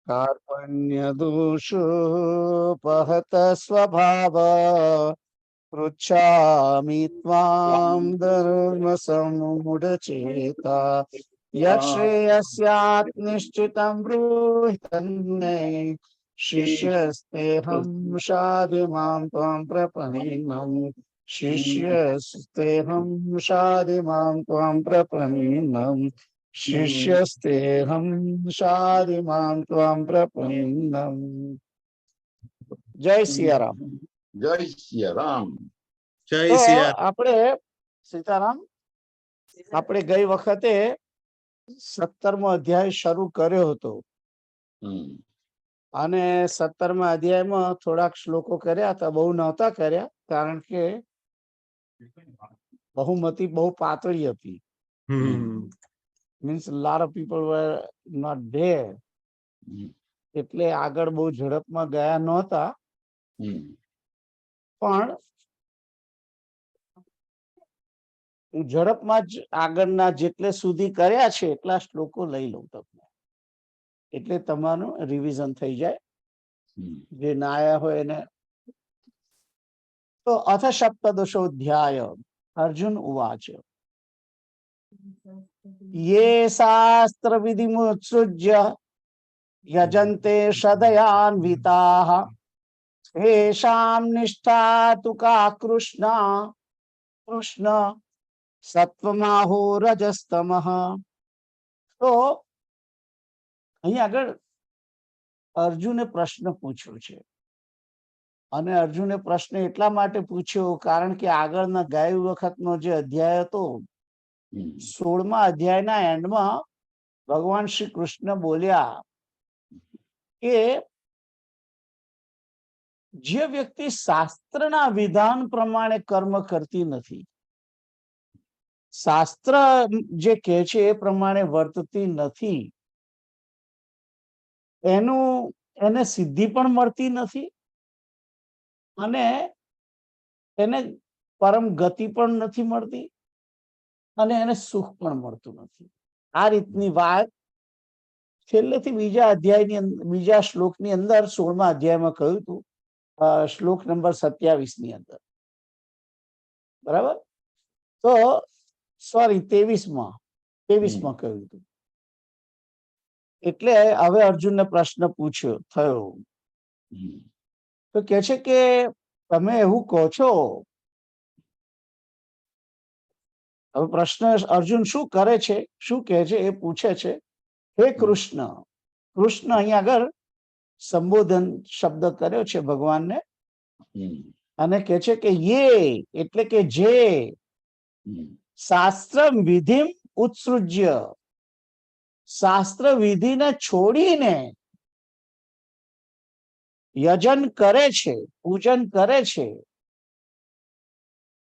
कार्पण्य दोषोपहत स्वभाव पृच्छामि त्वां धर्मसम्मूढचेता यच्छ्रेयस्यात् निश्चितं ब्रूहि तन्मे शिष्यस्तेऽहं शाधि मां त्वां प्रपन्नम् शिष्यस्तेऽहं शाधि मां त्वां प्रपन्नम् शिष्यस्तेऽहं शाधि मां त्वां प्रपन्नम्। जय सियाराम। જય સિયારામ. જય તો સિયા આપણે સીતારામ આપણે ગઈ વખતે 17મો અધ્યાય શરૂ કર્યો હતો અને 17મા અધ્યાયમાં થોડાક શ્લોકો કર્યા હતા, બહુ નહોતા કર્યા કારણ કે બહુમતી બહુ પાતળી હતી. Means lot of people were not there, એટલે આગળ બહુ ઝડપમાં ગયા નહોતા. પણ હું ઝડપમાં જ આગળના જેટલે સુધી કર્યા છે એટલા શ્લોકો લઈ લઉં તમને, એટલે તમારું રિવિઝન થઈ જાય જે ના આયા હોય એને. તો અથ સપ્તદશોऽધ્યાય અર્જુન ઉવાચ યે શાસ્ત્ર વિધિમુત્સૃજ્ય યજન્તે સદયાન્વિતાઃ તેષાં નિષ્ઠા તુ કા કૃષ્ણ સત્વમાહો રજસ્તમઃ. તો અહીં આગળ અર્જુને પ્રશ્ન પૂછ્યો છે, અને અર્જુને પ્રશ્ન એટલા માટે પૂછ્યો કારણ કે આગળના ગયા વખતનો જે અધ્યાય હતો 16મા અધ્યાયના એન્ડમાં ભગવાન શ્રી કૃષ્ણ બોલ્યા કે જે વ્યક્તિ શાસ્ત્રના વિધાન પ્રમાણે કર્મ કરતી નથી, શાસ્ત્ર જે કહે છે એ પ્રમાણે વર્તતી નથી, એને સિદ્ધિ પણ મળતી નથી અને એને પરમ ગતિ પણ નથી મળતી અને એને સુખ પણ મળતું નથી. આ રીતની વાત છેલ્લેથી બીજા શ્લોકની અંદર 16મા અધ્યાયમાં કહ્યું હતું, શ્લોક નંબર 27 ની અંદર. બરાબર? તો સોરી 23માં કહ્યું હતું. એટલે હવે અર્જુનને પ્રશ્ન પૂછ્યો થયો, તો કે છે કે તમે એવું કહો છો. હવે પ્રશ્ન અર્જુન શું કરે છે, શું કહે છે એ પૂછે છે, હે કૃષ્ણ. કૃષ્ણ અહીંયા આગળ સંબોધન શબ્દ કર્યો છે ભગવાનને, અને કે છે કે યે એટલે કે જે શાસ્ત્ર વિધિ ઉત્સૃજ્ય, શાસ્ત્ર વિધિને છોડીને યજન કરે છે, પૂજન કરે છે,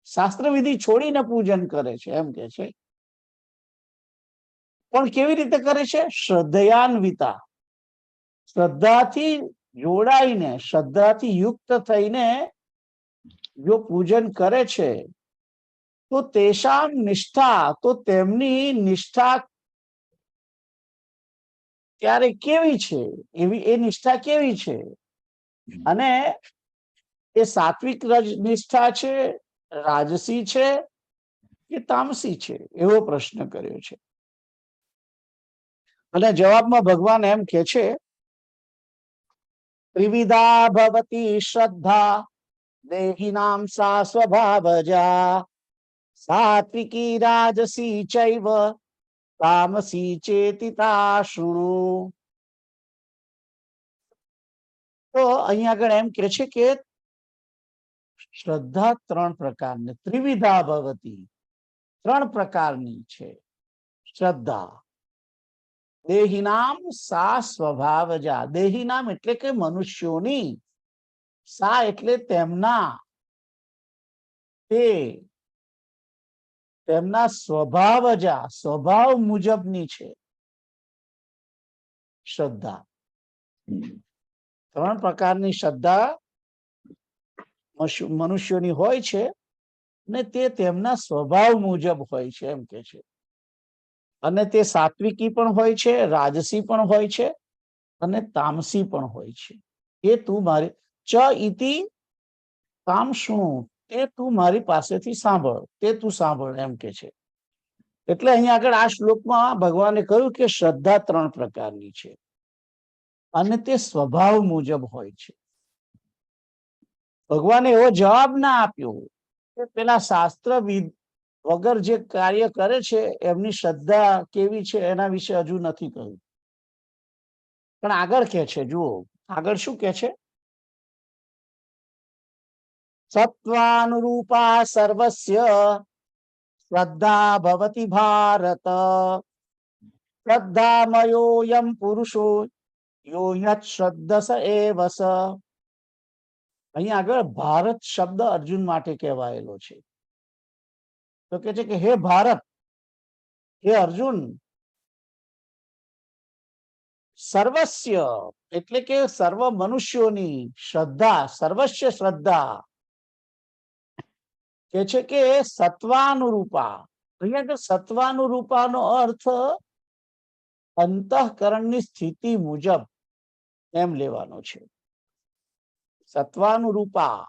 શાસ્ત્ર વિધિ છોડીને પૂજન કરે છે એમ કે છે. પણ કેવી રીતે કરે છે? શ્રદ્ધયાન્વિતા, શ્રદ્ધાથી જોડાઈને, શ્રદ્ધાથી યુક્ત થઈને જો પૂજન કરે છે તો તેષામ નિષ્ઠા, તો તેમની નિષ્ઠા ત્યારે કેવી છે, એ નિષ્ઠા કેવી છે, અને એ સાત્વિક નિષ્ઠા છે, રાજસી છે કે તામસી છે, એવો પ્રશ્ન કર્યો છે. અને જવાબમાં ભગવાન એમ કે છે, ત્રિવિધા ભવતી શ્રદ્ધા દેહિનામ સા સ્વભાવજા સાત્વિકી રાજસી ચૈવ તામસી ચેતિતા શૃણુ. તો અહીં આગળ એમ કે છે કે શ્રદ્ધા 3 પ્રકારની, ત્રિવિધા ભવતી, 3 પ્રકારની છે શ્રદ્ધા. દેહિનામ સા સ્વભાવજા, દેહિનામ એટલે કે મનુષ્યોની, સા એટલે તેમના, તેમના સ્વભાવજા, સ્વભાવ મુજબની છે શ્રદ્ધા. 3 પ્રકારની શ્રદ્ધા મનુષ્યોની હોય છે ને તે તેમના સ્વભાવ મુજબ હોય છે એમ કે છે. અને તે સાત્વિકી પણ હોય છે, રાજસી પણ હોય છે અને તામસી પણ હોય છે. એ તું મારી ચ ઇતિ કામ શું, તે તું મારી પાસેથી સાંભળ, તે તું સાંભળ એમ કે છે. એટલે અહીંયા આગળ આ શ્લોકમાં ભગવાને કહ્યું કે શ્રદ્ધા 3 પ્રકારની છે અને તે સ્વભાવ મુજબ હોય છે. ભગવાને એવો જવાબ ના આપ્યો કે પેલા શાસ્ત્રવિદ વગર જે કાર્ય કરે છે એમની શ્રદ્ધા કેવી છે એના વિશે હજુ નથી કહ્યું. પણ આગળ કે છે, જુઓ આગળ શું કે છે, સત્વાનુરૂપા સર્વસ્ય શ્રદ્ધા ભવતિ ભારત, શ્રદ્ધામયોયમ પુરુષો યો યત શ્રદ્ધસ એવ સ. અહીં આગળ ભારત શબ્દ અર્જુન માટે કહેવાયેલો છે. તો કે છે કે હે ભારત, હે અર્જુન, સર્વસ્ય એટલે કે સર્વ મનુષ્યોની શ્રદ્ધા, સર્વસ્ય શ્રદ્ધા કે છે કે સત્વાનુરૂપા. અહીંયા આગળ સત્વાનુરૂપાનો અર્થ અંતઃકરણની સ્થિતિ મુજબ એમ લેવાનો છે. સત્વાનુરૂપા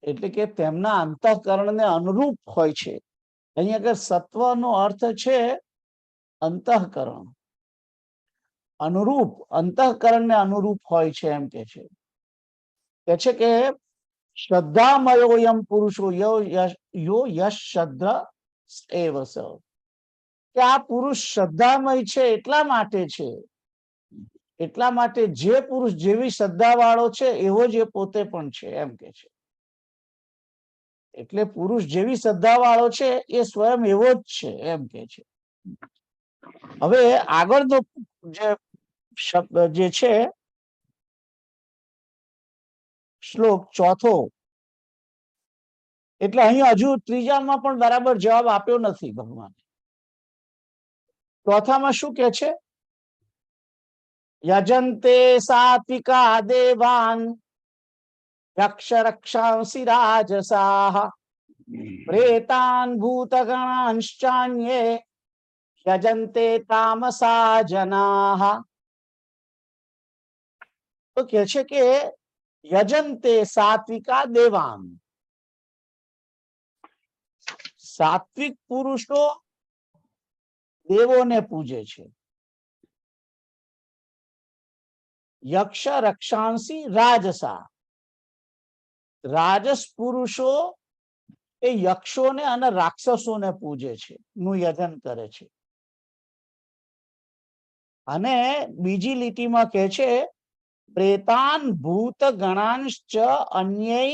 એટલે કે તેમના અંતઃકરણને અનુરૂપ હોય છે. અહીં આગળ સત્વનો અર્થ છે અંતઃકરણ, અનુરૂપ, અંતઃકરણને અનુરૂપ હોય છે એમ કે છે. કે શ્રદ્ધામયોયમ પુરુષો યો યશ શ્રદ્ધા એવ સ, કે આ પુરુષ શ્રદ્ધામય છે એટલા માટે જે પુરુષ જેવી શ્રદ્ધા વાળો છે એવો જ એ પોતે પણ છે એમ કે છે. એટલે પુરુષ જેવી શ્રદ્ધા વાળો છે એ સ્વયં એવો જ છે એમ કે છે. હવે આગળનો જે શબ્દ જે છે શ્લોક ચોથો, એટલે અહીં હજુ ત્રીજામાં પણ બરાબર જવાબ આપ્યો નથી ભગવાને. ચોથામાં શું કે છે, યજંતે સાત્વિકા દેવાન યક્ષ રક્ષાંસી રાજસાહ પ્રેતાન ભૂતગણાંશ્ચાન્યે યજંતે તામસા જનાહ. તો કે છે કે યજંતે સાત્વિકા દેવાન, સાત્વિક પુરુષો દેવોને પૂજે છે. યક્ષ રક્ષાંસી રાજસા, રાજસ પુરુષો એ યક્ષોને અને રાક્ષસોને પૂજે છે, નું યજન કરે છે. અને બીજી લીટીમાં કે છે પ્રેતાન ભૂત ગણાંશ્ચ અન્યૈ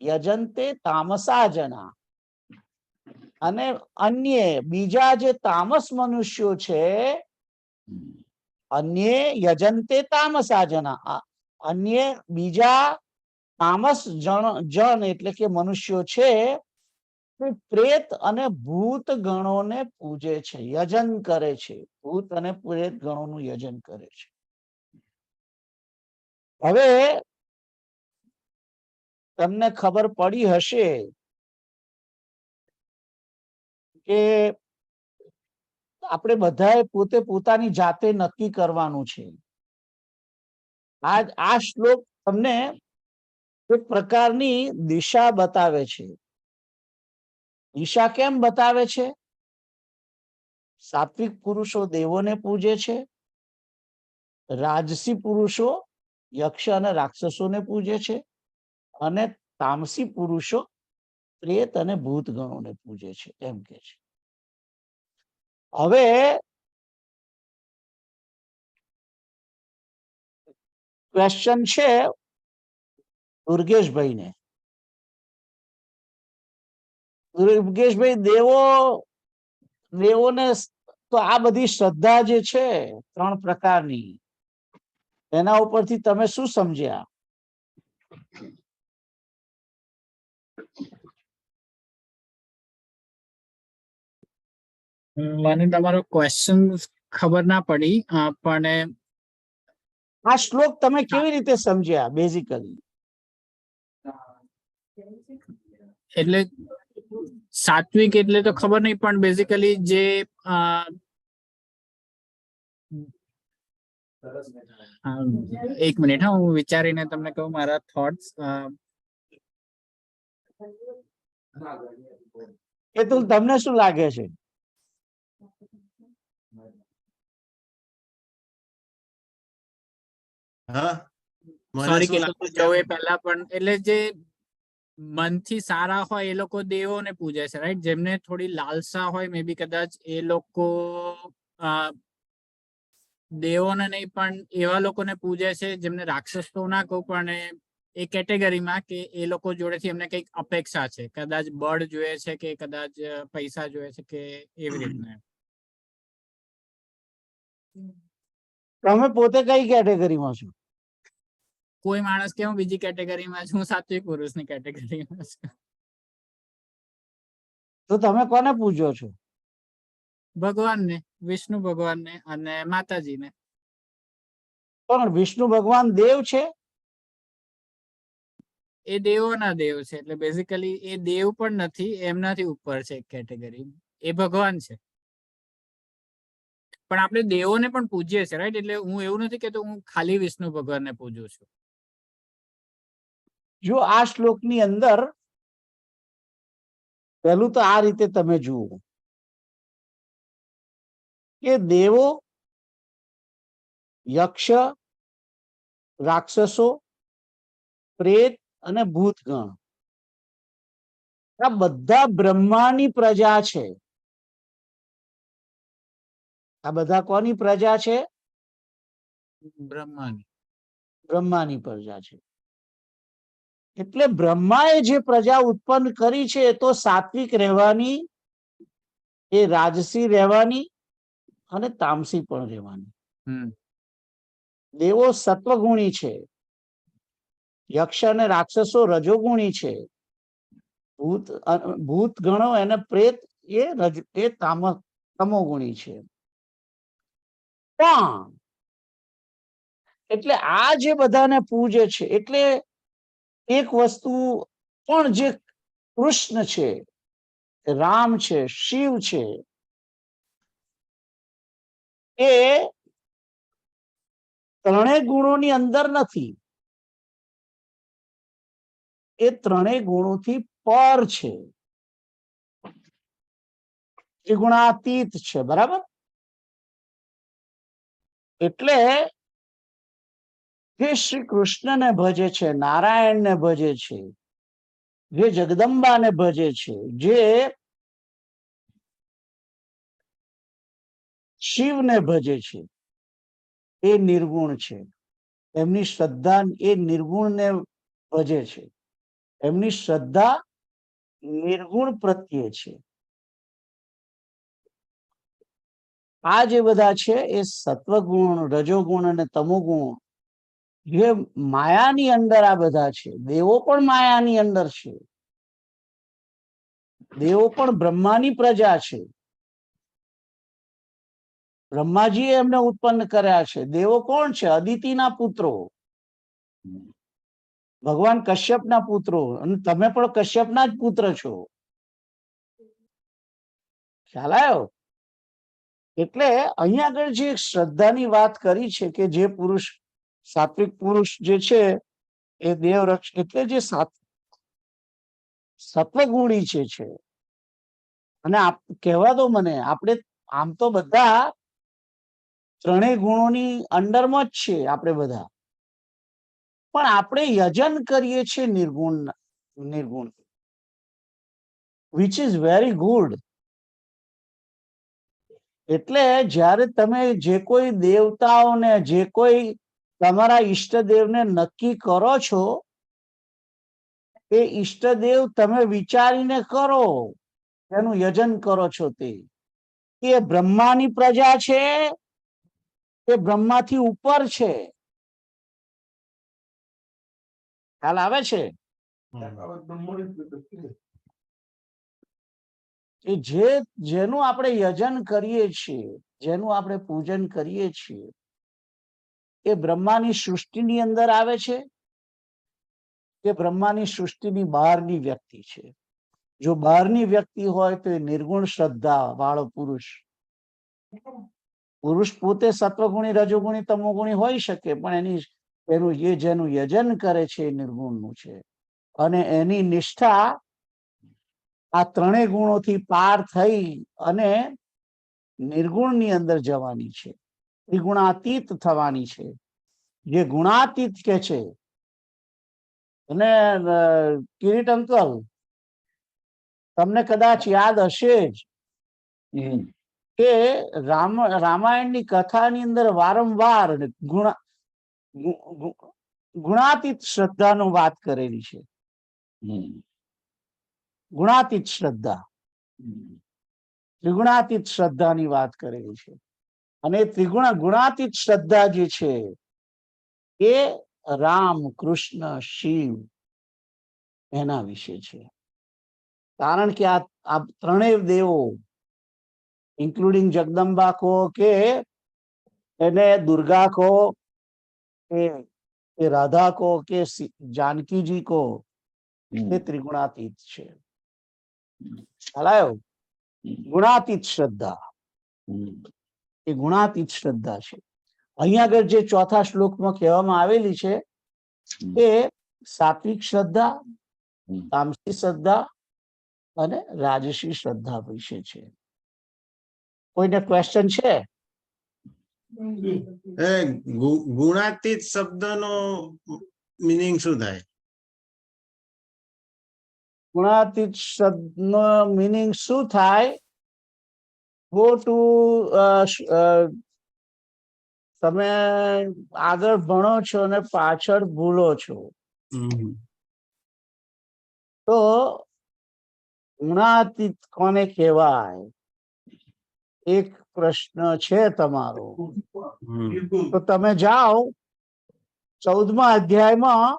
યજંતે તામસા જના, અને અન્ય બીજા જે તામસ મનુષ્યો છે, અન્ય યજંતે તામસા જના, અન્ય બીજા તામસ જન એટલે કે મનુષ્યો છે પ્રેત અને ભૂત ગણોને પૂજે છે, યજન કરે છે, ભૂત અને પ્રેત ગણોનું યજન કરે છે. હવે તમને ખબર પડી હશે કે આપણે બધાએ પોતે પોતાની જાતે નક્કી કરવાનું છે. આ શ્લોક તમને એક પ્રકારની દિશા બતાવે છે. દિશા કેમ બતાવે છે? સાત્વિક પુરુષો દેવોને પૂજે છે, રાજસી પુરુષો યક્ષ અને રાક્ષસોને પૂજે છે, અને તામસી પુરુષો પ્રેત અને ભૂત ગણોને પૂજે છે એમ કે છે. હવે ક્વેશ્ચન છે દુર્ગેશભાઈને. દુર્ગેશભાઈ, દેવોને તો આ બધી શ્રદ્ધા જે છે 3 પ્રકારની, એના ઉપરથી તમે શું સમજ્યા? મને તમારો ક્વેશ્ચન ખબર ના પડી, પણ આ શ્લોક તમે કેવી રીતે સમજ્યા બેઝિકલી? એટલે સાત્વિક એટલે તો ખબર નહીં, પણ બેઝિકલી જે એક મિનિટ, હા, હું વિચારીને તમને કહું મારા થોટ્સ. કેતુલ, તમને શું લાગે છે? હા મને સોરી શું કે લાગે છે? જવું એ પહેલા પણ, એટલે જે મનથી સારા હોય એ લોકો દેવોને પૂજે છે, રાઈટ? જેમને થોડી લાલસા હોય, મે બી કદાચ એ લોકો દેવોને નહીં પણ એવા લોકોને પૂજે છે જેમને રાક્ષસ તો ના કહું, પણ એ કેટેગરીમાં કે એ લોકો જોડેથી એમને કંઈક અપેક્ષા છે, કદાચ બળ જોઈએ છે કે કદાચ પૈસા જોઈએ છે કે એવી રીતના. તમે પોતે કઈ કેટેગરીમાં છો? કોઈ માણસ કે હું બીજી કેટેગરીમાં છું, હું સાત્વિક પુરુષની કેટેગરીમાં છું. તો તમે કોને પૂજો છો? ભગવાનને, વિષ્ણુ ભગવાનને અને માતાજીને. પણ વિષ્ણુ ભગવાન દેવ છે? એ દેવોના દેવ છે, એટલે બેઝિકલી એ દેવ પણ નથી, એમનાથી ઉપર છે કેટેગરી. એ ભગવાન છે, પણ આપણે દેવોને પણ પૂજીએ છીએ, રાઈટ? એટલે હું એવું નથી કેતો હું ખાલી વિષ્ણુ ભગવાનને પૂજું છું. જો આ શ્લોકની અંદર પહેલું તો આ રીતે તમે જુઓ કે દેવો, યક્ષ, રાક્ષસો, પ્રેત અને ભૂતગણ આ બધા બ્રહ્માની પ્રજા છે. આ બધા કોની પ્રજા છે? બ્રહ્માની. બ્રહ્માની પ્રજા છે. એટલે બ્રહ્માએ જે પ્રજા ઉત્પન્ન કરી છે એ તો સાત્વિક રહેવાની, એ રાજસી રહેવાની અને તામસી પણ રહેવાની. દેવો સત્વગુણી છે, યક્ષ અને રાક્ષસો રજોગુણી છે, ભૂત ગણો અને પ્રેત એ તમોગુણી છે. પણ એટલે આ જે બધાને પૂજે છે, એટલે એક વસ્તુ પણ જે કૃષ્ણ છે, રામ છે, શિવ છે, એ ત્રણેય ગુણોની અંદર નથી. એ ત્રણેય ગુણોથી પર છે, ત્રિગુણાતીત છે, બરાબર? એટલે જે શ્રી કૃષ્ણને ભજે છે, નારાયણને ભજે છે, જે જગદંબાને ભજે છે, જે શિવને ભજે છે, એ નિર્ગુણ છે. એમની શ્રદ્ધા એ નિર્ગુણને ભજે છે. એમની શ્રદ્ધા નિર્ગુણ પ્રત્યે છે. આ જે બધા છે એ સત્વગુણ, રજોગુણ અને તમોગુણ, જે માયાની અંદર આ બધા છે. દેવો પણ માયાની અંદર છે, દેવો પણ બ્રહ્માની પ્રજા છે. બ્રહ્માજીએ એમને ઉત્પન્ન કર્યા છે. દેવો કોણ છે? અદિતિના પુત્રો, ભગવાન કશ્યપના પુત્રો, અને તમે પણ કશ્યપના જ પુત્ર છો. ખ્યાલ આવ્યો? એટલે અહીંયા આગળ જે શ્રદ્ધાની વાત કરી છે કે જે પુરુષ, સાત્વિક પુરુષ જે છે એ દેવરક્ષ, એટલે જે સત્વગુણી છે. અને કહેવા દો મને, આપણે આમ તો બધા ત્રણેય ગુણોની અંડરમાં જ છે આપણે બધા, પણ આપણે યજન કરીએ છીએ નિર્ગુણ, વિચ ઇઝ વેરી ગુડ. એટલે જ્યારે તમે જે કોઈ દેવતાઓને, જે કોઈ તમારા ઈષ્ટદેવને નક્કી કરો છો, એ ઈષ્ટદેવ તમે વિચારીને કરો, એનું યજન કરો છો, તે એ બ્રહ્માની પ્રજા છે, એ બ્રહ્માથી ઉપર છે. ખ્યાલ આવે છે? જેનું આપણે યજન કરીએ છીએ, જેનું આપણે પૂજન કરીએ છીએ, એ બ્રહ્માની સૃષ્ટિની અંદર આવે છે કે બ્રહ્માની સૃષ્ટિની બહારની વ્યક્તિ છે? જો બહારની વ્યક્તિ હોય તો એ નિર્ગુણ શ્રદ્ધા વાળો પુરુષ, પુરુષ પોતે સત્વગુણી, રજોગુણી, તમોગુણી હોઈ શકે, પણ જેનું યજન કરે છે એ નિર્ગુણનું છે. અને એની નિષ્ઠા આ ત્રણેય ગુણોથી પાર થઈ અને નિર્ગુણની અંદર જવાની છે, ત્રિગુણાતીત થવાની છે. જે ગુણાતીત કે છે, અને કિરીટ અંકલ, તમને કદાચ યાદ હશે જ કે રામાયણની કથાની અંદર વારંવાર ગુણાતીત શ્રદ્ધાનું વાત કરેલી છે. ગુણાતીત શ્રદ્ધા, ત્રિગુણાતીત શ્રદ્ધાની વાત કરેલી છે. અને ગુણાતીત શ્રદ્ધા જે છે એ રામ, કૃષ્ણ, શિવ એના વિશે છે. કારણ કે આ ત્રણેય દેવો, ઇન્ક્લુડિંગ જગદંબા કહો કે એને દુર્ગા કહો કે રાધા કહો કે જાનકીજી કહો, એ ત્રિગુણાતીત છે. ખ્યાલ ગુણાતીત શ્રદ્ધા, એ ગુણાતીત શ્રદ્ધા છે. અહીંયા આગળ જે ચોથા શ્લોકમાં કહેવામાં આવેલી છે એ સાત્વિક શ્રદ્ધા, તામસી શ્રદ્ધા અને રાજસી શ્રદ્ધા વિશે છે. કોઈને ક્વેશ્ચન છે? ગુણાતીત શબ્દનો મીનિંગ શું થાય? ગુણાતીત શબ્દનો મીનિંગ શું થાય? ગો ટુ, તમે આગળ ભણો છો અને પાછળ ભૂલો છો. તો ગુણાતીત કોને કહેવાય? એક પ્રશ્ન છે તમારો. તો તમે જાઓ 14મા અધ્યાયમાં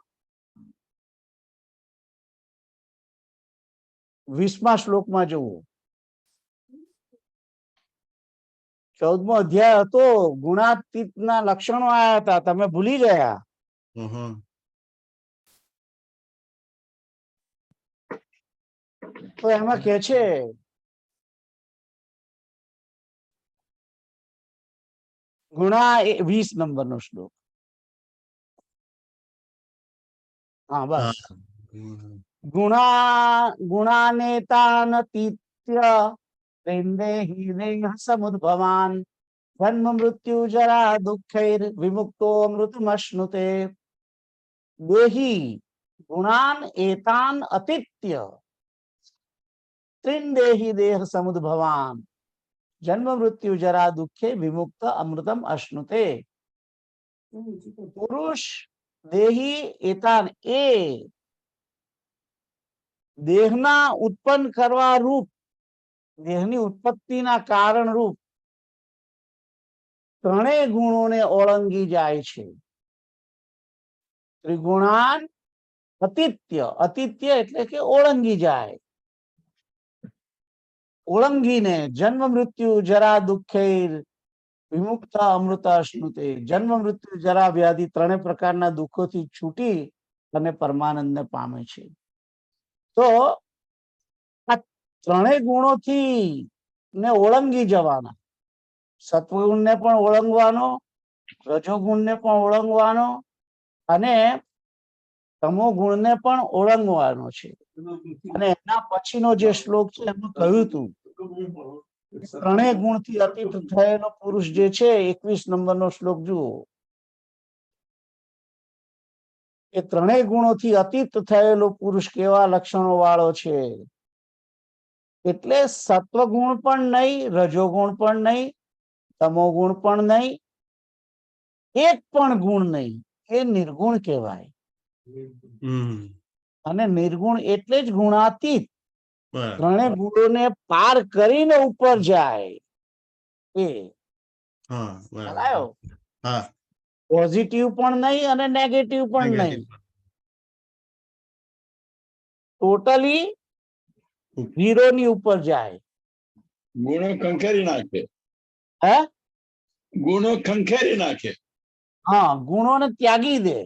20મા શ્લોકમાં જુઓ. 14મો અધ્યાય હતો, ગુણાતીતના લક્ષણો આયા હતા, તમે ભૂલી ગયા. તો એમાં કે છે ગુણા 20 નંબરનો શ્લોક. હા, બસ. ગુણાનેતાનતીત્ય ત્રિન્દેહી દેહ સમુદ્ભવાન જન્મ મૃત્યુ જરા દુઃખૈર વિમુક્તો અમૃતમશ્નુતે. દેહી ગુણાન એતાન અતિત્ય ત્રિન્દેહી દેહ સમુદ્ભવાન જન્મ મૃત્યુ જરા દુઃખે વિમુક્ત અમૃતમ અશ્નુતે. પુરુષ દેહી એતાન, એ દેહના ઉત્પન્ન કરવા રૂપ, દેહની ઉત્પત્તિના કારણ રૂપ ત્રણેય ગુણોને ઓળંગી જાય છે. ત્રિગુણાન અતિત્ય, અતિત્ય એટલે કે ઓળંગી જાય, ઓળંગીને જન્મ મૃત્યુ જરા દુઃખૈર વિમુક્ત અમૃત અશ્નુતે. જન્મ મૃત્યુ જરા વ્યાધિ ત્રણેય પ્રકારના દુઃખોથી છૂટી અને પરમાનંદને પામે છે. તો આ ત્રણેય ગુણોથી ને ઓળંગી જવાના, સત્વગુણને પણ ઓળંગવાનો, રજોગુણને પણ ઓળંગવાનો અને તમો ગુણને પણ ઓળંગવાનો છે. અને એના પછીનો જે શ્લોક છે એમાં કહ્યું હતું ત્રણેય ગુણથી અતીત થયેલો પુરુષ જે છે, 21 નંબરનો શ્લોક જુઓ. એ ત્રણેય ગુણોથી અતીત થયેલો પુરુષ કેવા લક્ષણો વાળો છે? એટલે સત્વગુણ પણ નહીં, રજોગુણ પણ નહીં, તમોગુણ પણ નહીં, એક પણ ગુણ નહીં, એ નિર્ગુણ કહેવાય. અને નિર્ગુણ એટલે જ ગુણાતીત, ત્રણેય ગુણોને પાર કરીને ઉપર જાય. એ પોઝિટિવ પણ નહીં અને નેગેટિવ પણ નહીં, ટોટલી 0 ની ઉપર જાય. ગુણો ખંખેરી નાખે. હે? ગુણો ખંખેરી નાખે. હા, ગુણોને ત્યાગી દે.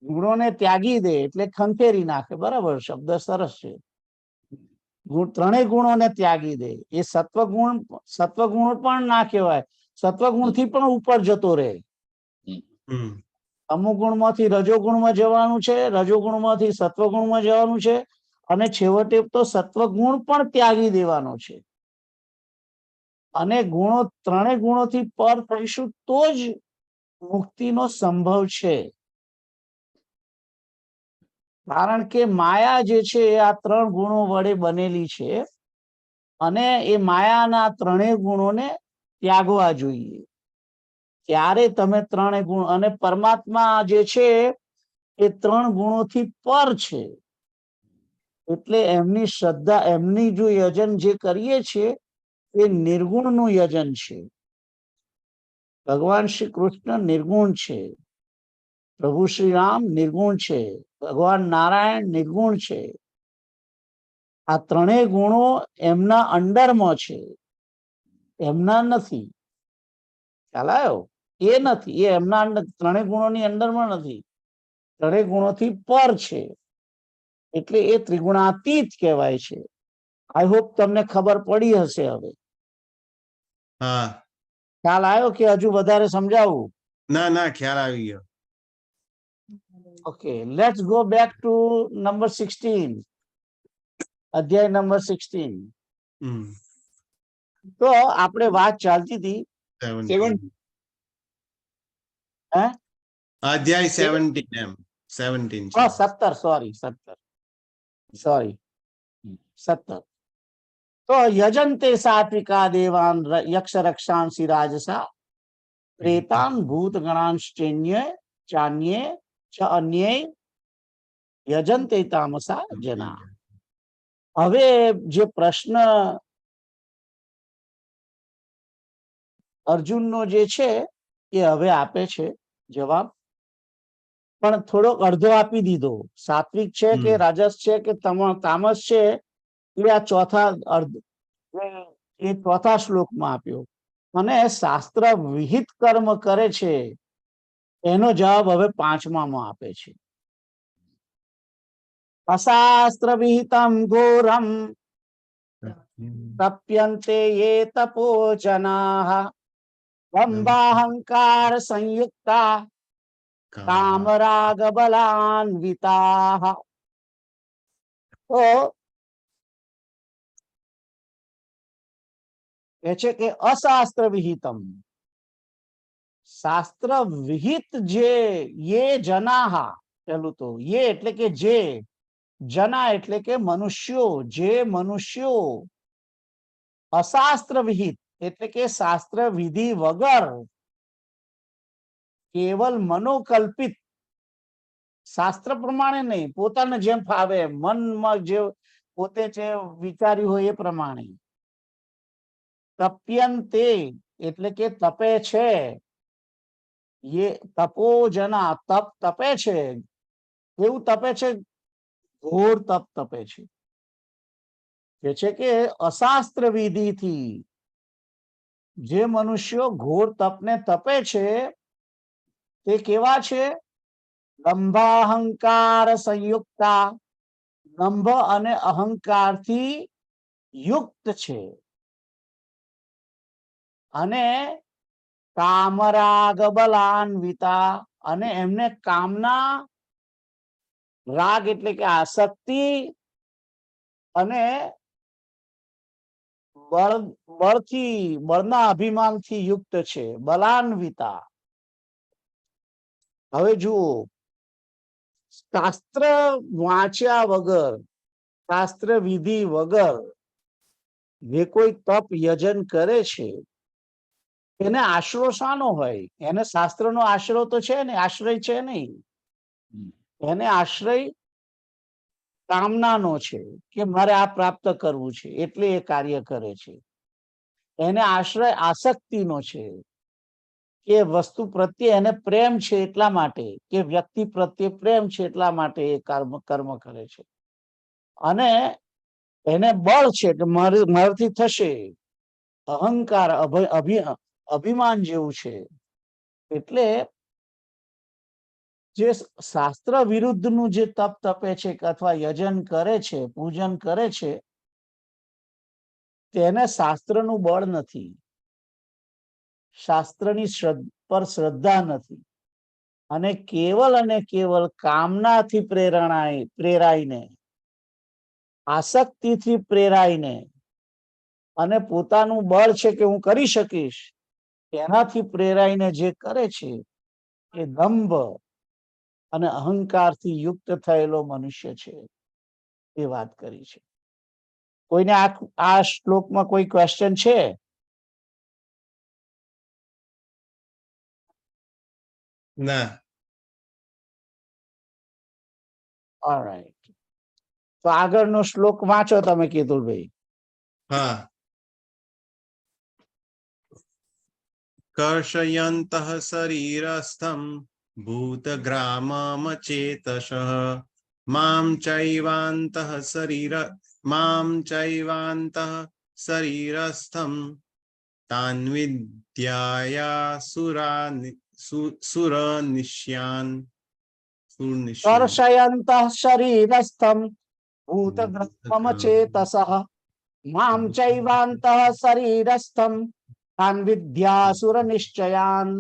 ગુણોને ત્યાગી દે એટલે ખંખેરી નાખે. બરાબર, શબ્દ સરસ છે. ત્રણેય ગુણોને ત્યાગી દે. એ સત્વગુણ પણ ના કહેવાય, સત્વગુણથી પણ ઉપર જતો રહે. હમ અમુક ગુણમાંથી રજોગુણમાં જવાનું છે, રજોગુણમાંથી સત્વગુણમાં જવાનું છે, અને છેવટે તો સત્વગુણ પણ ત્યાગી દેવાનો છે. અને ત્રણેય ગુણોથી પર થઈશું તો જ મુક્તિનો સંભવ છે. કારણ કે માયા જે છે એ આ 3 ગુણો વડે બનેલી છે, અને એ માયાના ત્રણેય ગુણોને ત્યાગવા જોઈએ. ત્યારે તમે 3 ગુણ, અને પરમાત્મા જે છે એ 3 ગુણોથી પર છે. એટલે એમની શ્રદ્ધા, એમની જો યજન જે કરીએ છીએ એ નિર્ગુણનું યજન છે. ભગવાન શ્રી કૃષ્ણ નિર્ગુણ છે, પ્રભુ શ્રી રામ નિર્ગુણ છે, ભગવાન નારાયણ નિર્ગુણ છે. આ ત્રણેય ગુણો એમના અંડરમાં છે, એમના નથી. ખ્યાલ આવ્યો? એ નથી, એ એમના ત્રણેય ગુણોની અંડરમાં નથી, ત્રણેય ગુણોથી પર છે. એટલે એ ત્રિગુણાતીત કહેવાય છે. આઈ હોપ તમને ખબર પડી હશે. હવે હા ખ્યાલ આવ્યો કે હજુ વધારે સમજાવું? ના ખ્યાલ આવી ગયો. Okay, let's go back to number 16, અધ્યાય નંબર 16. હમ તો આપણે વાત ચાલતી હતી 17. હે અધ્યાય 17 એમ 17 છે. 17, સોરી 17. તો યજંતે સાત્વિકા દેવાન યક્ષ રક્ષાંસી રાજસા પ્રેતાન ભૂત ગણાંશ્ચૈન્ય ચાન્યે ચ અન્યે યજંતે તામસા જના. હવે જે પ્રશ્ન અર્જુનનો જે છે એ હવે આપે છે જવાબ, પણ થોડોક અડધો આપી દીધો. સાત્વિક છે કે રાજસ છે કે તામસ છે એ આ ચોથા શ્લોકમાં આપ્યો. અને શાસ્ત્ર વિહિત કર્મ કરે છે એનો જવાબ હવે 5મામાં આપે છે. અશાસ્ત્ર વિહિતમ ઘોરમ તપ્યન્તે યે તપો જનાઃ દંભાહંકાર સંયુક્તા કામરાગ બલાન્વિતાઃ. તો એ છે કે અશાસ્ત્ર વિહિતમ, શાસ્ત્ર વિહિત જે યે જનાહ, પેલું તો યે એટલે કે જે, જના એટલે કે મનુષ્યો, જે મનુષ્યો અશાસ્ત્ર વિહિત એટલે કે શાસ્ત્ર વિધિ વગર કેવલ મનોકલ્પિત, શાસ્ત્ર પ્રમાણે નહીં, પોતાને જેમ ફાવે મનમાં જે પોતે જે વિચાર્યું હોય એ પ્રમાણે, તપ્યન્તે એટલે કે તપે છે, ये तपो जना तप तपे છે, એવું તપે છે, ઘોર તપ તપે છે. કે છે કે અશાસ્ત્ર વિધિથી જે મનુષ્યો ઘોર તપને તપે છે તે કેવા છે? દંભાહંકાર સંયુક્તા, દંભ અને અહંકારથી યુક્ત છે. અને કામરાગ બલાન્વિતા, અને એમને કામના, રાગ એટલે કે આસક્તિ, અને બળના અભિમાનથી યુક્ત છે, બલાન્વિતા. હવે જુઓ, શાસ્ત્ર વાંચ્યા વગર, શાસ્ત્ર વિધિ વગર જે કોઈ તપ યજન કરે છે એને આશરો શાનો હોય? એને શાસ્ત્રનો આશરો તો છે ને, આશ્રય છે નહીં. એને આશ્રય કામનાનો છે કે મારે આ પ્રાપ્ત કરવું છે એટલે એ કાર્ય કરે છે. એને આશ્રય આસક્તિનો છે કે વસ્તુ પ્રત્યે એને પ્રેમ છે એટલા માટે, કે વ્યક્તિ પ્રત્યે પ્રેમ છે એટલા માટે એ કર્મ કરે છે. અને એને બળ છે કે મારાથી થશે, અહંકાર અભિમાન જેવું છે. એટલે જે શાસ્ત્ર વિરુદ્ધનું જે તપ તપે છે અથવા યજન કરે છે, પૂજન કરે છે, તેને શાસ્ત્રનું બળ નથી, શાસ્ત્રની પર શ્રદ્ધા નથી, અને કેવલ કામનાથી પ્રેરાઈને, આસક્તિથી પ્રેરાઈને અને પોતાનું બળ છે કે હું કરી શકીશ એનાથી પ્રેરાઈને જે કરે છે એ દંભ અને અહંકારથી યુક્ત થયેલો મનુષ્ય છે, એ વાત કરી છે. કોઈને આ શ્લોકમાં કોઈ ક્વેશ્ચન છે? ના. ઓલરાઈટ, તો આગળનો શ્લોક વાંચો તમે કેતુલભાઈ. હા. कर्षयन्तः शरीरस्थं भूतग्राममचेतसः मां चैवान्तः शरीरस्थं तान् सुरनिश्यान् कर्षयन्तः शरीरस्थं भूतग्राममचेतसः मां चैवान्तः शरीरस्थं तान् विद्यासुरनिश्चयान्.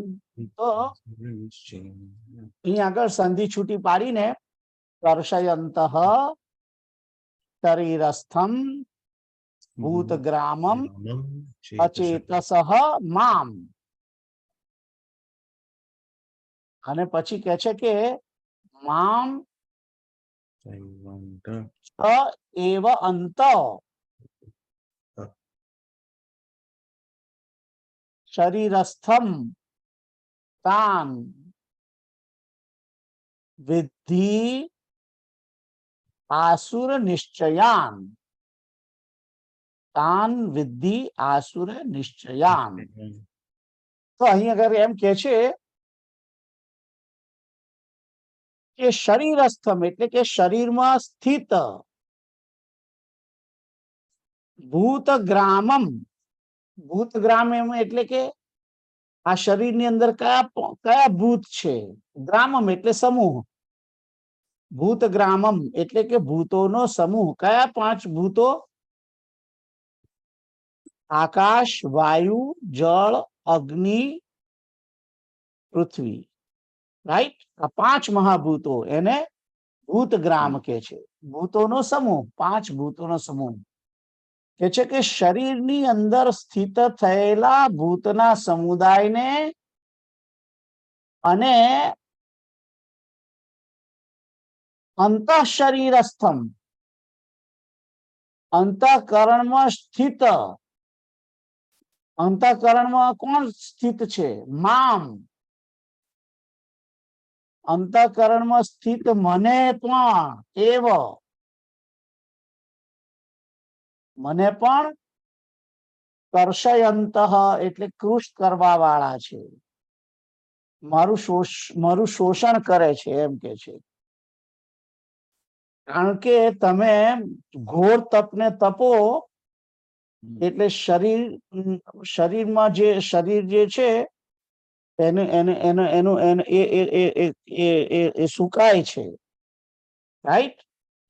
તો અહીં આગળ સંધિ છૂટી પાડીને કર્ષયંતઃ શરીરસ્થમ ભૂતગ્રામમ અચેતસઃ મામ, અને પછી કહે છે કે મામ એવ અંત શરીરસ્થમ તાન વિદ્ધિ આસુર નિશ્ચયાન, તાન વિદ્ધિ આસુર નિશ્ચયાન. તો અહીં આગળ એમ કે છે કે શરીરસ્થમ એટલે કે શરીરમાં સ્થિત, ભૂતગ્રામમ, ભૂતગ્રામ એટલે કે આ શરીરની અંદર કયા ભૂત છે? ગ્રામમ એટલે સમૂહ, ભૂતગ્રામમ એટલે કે ભૂતોનો સમૂહ. કયા 5 ભૂતો? આકાશ, વાયુ, જળ, અગ્નિ, પૃથ્વી. રાઈટ, આ 5 મહાભૂતો એને ભૂતગ્રામ કે છે. ભૂતોનો સમૂહ, 5 ભૂતોનો સમૂહ. કે છે કે શરીરની અંદર સ્થિત થયેલા ભૂતના સમુદાયને અને અંતઃશરીરસ્થમ, અંતઃકરણમાં સ્થિત, અંતઃકરણમાં કોણ સ્થિત છે? મામ, અંતઃકરણમાં સ્થિત મને પણ, એવ મને પણ કર્ષયંતઃ એટલે કૃષ્ટ કરવા વાળા છે, મારું શોષણ કરે છે એમ કે છે. કારણ કે તમે ઘોર તપને તપો એટલે શરીરમાં જે શરીર જે છે એ સુકાય છે. રાઈટ,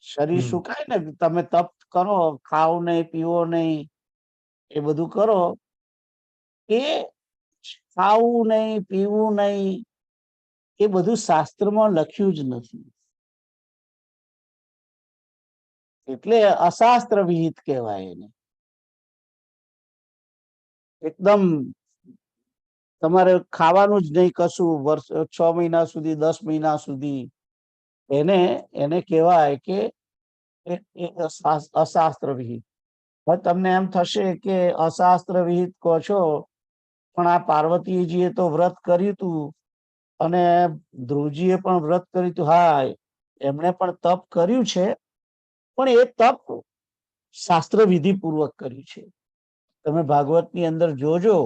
શરીર સુકાય ને, તમે તપ કરો, ખાઓ નહીં, પીવો નહીં, એ બધું કરો, એ ખાવું નહીં, પીવું નહીં, એ બધું શાસ્ત્રમાં લખ્યું જ નથી, એટલે અશાસ્ત્ર વિહિત કહેવાય એને. એકદમ તમારે ખાવાનું જ નહીં કશું, વર્ષ 6 મહિના સુધી, 10 મહિના સુધી, એને કહેવાય કે અશાસ્ત્ર વિહિત. હવે તમને એમ થશે કે અશાસ્ત્ર વિહિત કહો છો, પણ આ પાર્વતીજીએ તો વ્રત કર્યું હતું અને ધ્રુવજીએ પણ વ્રત કર્યું હતું. હા, એમણે પણ તપ કર્યું છે, પણ એ તપ શાસ્ત્ર વિધિ પૂર્વક કર્યું છે. તમે ભાગવતની અંદર જોજો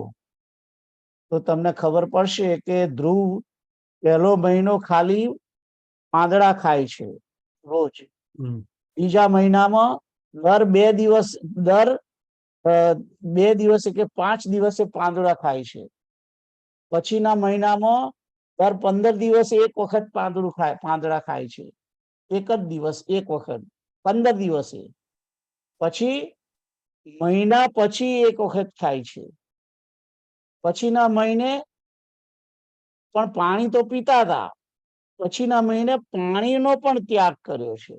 તો તમને ખબર પડશે કે ધ્રુવ પહેલો મહિનો ખાલી પાંદડા ખાય છે રોજ. બીજા મહિનામાં દર 2 દિવસે કે 5 દિવસે પાંદડા ખાય છે. પછીના મહિનામાં દર 15 દિવસે એક વખત પાંદડા ખાય છે, એક જ દિવસ, એક વખત 15 દિવસે. પછી મહિના પછી એક વખત ખાય છે, પછીના મહિને પણ પાણી તો પીતા હતા, પછીના મહિને પાણીનો પણ ત્યાગ કર્યો છે,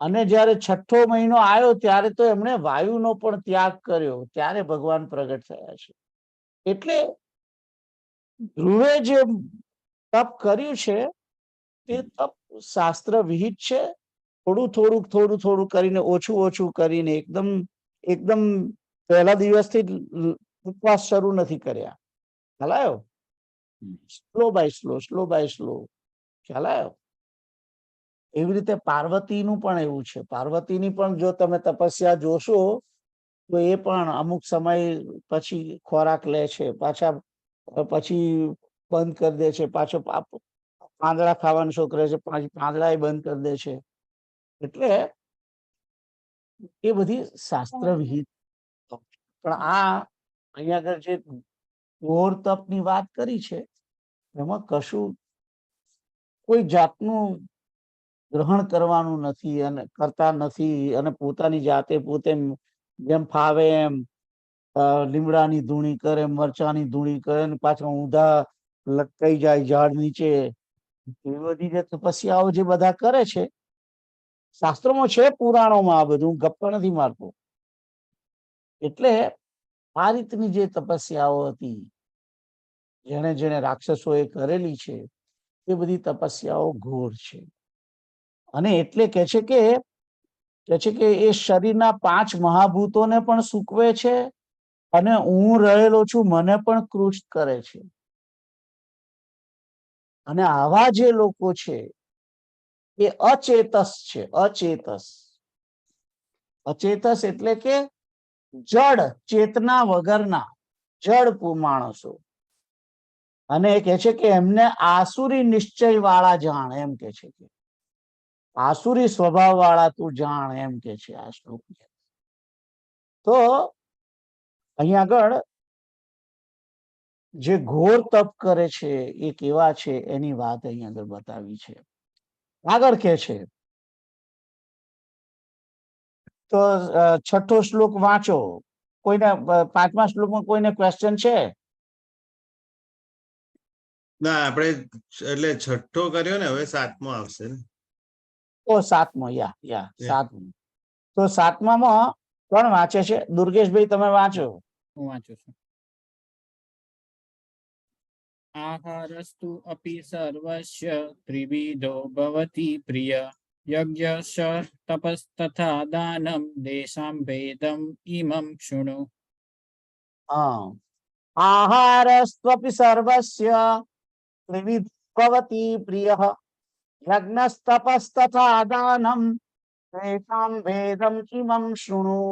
અને જ્યારે છઠ્ઠો મહિનો આવ્યો ત્યારે તો એમણે વાયુનો પણ ત્યાગ કર્યો, ત્યારે ભગવાન પ્રગટ થયા છે. એટલે ધ્રુવે જે તપ કર્યું છે તે તપ શાસ્ત્ર વિહિત છે. થોડું થોડું કરીને, ઓછું ઓછું કરીને, એકદમ એકદમ પહેલા દિવસથી જ ઉપવાસ શરૂ નથી કર્યા. ખ્યાલ આવ્યો? સ્લો બાય સ્લો ખ્યાલ આવ્યો? એવી રીતે પાર્વતીનું પણ એવું છે. પાર્વતીની પણ જો તમે તપસ્યા જોશો તો એ પણ અમુક સમય પછી ખોરાક લે છે, પાછા પછી બંધ કરી દે છે, પાછો પાંદડા ખાવાનું શોખ રહે છે, પાંદડા એ બંધ કરી દે છે. એટલે એ બધી શાસ્ત્ર વિહિત. પણ આ અહીંયા આગળ જે ઘોર તપની વાત કરી છે એમાં કશું કોઈ જાતનું ગ્રહણ કરવાનું નથી અને કરતા નથી, અને પોતાની જાતે પોતે જેમ ફાવે એમ લીમડાની ધૂણી કરે, મરચાની ધૂણી કરે, ને પાછા ઊંધા લટકાઈ જાય ઝાડ નીચે. એવી બધી જે તપસ્યાઓ જે બધા કરે છે, શાસ્ત્રોમાં છે, પુરાણોમાં આ બધું ગપ્પા નથી મારતો. એટલે આ રીતની જે તપસ્યાઓ હતી જેને જેને રાક્ષસોએ કરેલી છે એ બધી તપસ્યાઓ ઘોર છે. અને એટલે કે છે કે એ શરીરના 5 મહાભૂતોને પણ સૂકવે છે, અને હું રહેલો છું મને પણ કૃષ્ટ કરે છે. અને આવા જે લોકો છે એ અચેતસ છે. અચેતસ એટલે કે જડ, ચેતના વગરના જડ માણસો. અને એ કે છે કે એમને આસુરી નિશ્ચય વાળા જાણ, એમ કે છે કે આસુરી સ્વભાવ વાળા તું જાણ, એમ કે છે આ શ્લોક. તો અહીંયા આગળ જે ઘોર તપ કરે છે એ કેવા છે એની વાત અહીંયા આગળ બતાવી છે. આગળ કે છે તો છઠ્ઠો શ્લોક વાંચો. કોઈને 5મા શ્લોકમાં કોઈને ક્વેશ્ચન છે? ના, આપણે એટલે છઠ્ઠો કર્યો ને, હવે 7મો આવશે ને. તો 7મો, યા 7મો. તો 7મામાં કોણ વાંચે છે? દુર્ગેશભાઈ તમે વાંચો. હું વાંચું છું. આહારસ્તુ અપી સર્વસ્ય ત્રિવિધો ભવતિ પ્રિય યજ્ઞશ તપस्तथा દાનમ દેશામ ભેદમ ઇમં શૃણુ. હા, આહારસ્ત્વપી સર્વસ્ય ત્રિવિધ ભવતિ પ્રિયઃ યજ્ઞસ્તપस्तथा દાનમ તેષાં ભેદમ કિમં શૃણુ.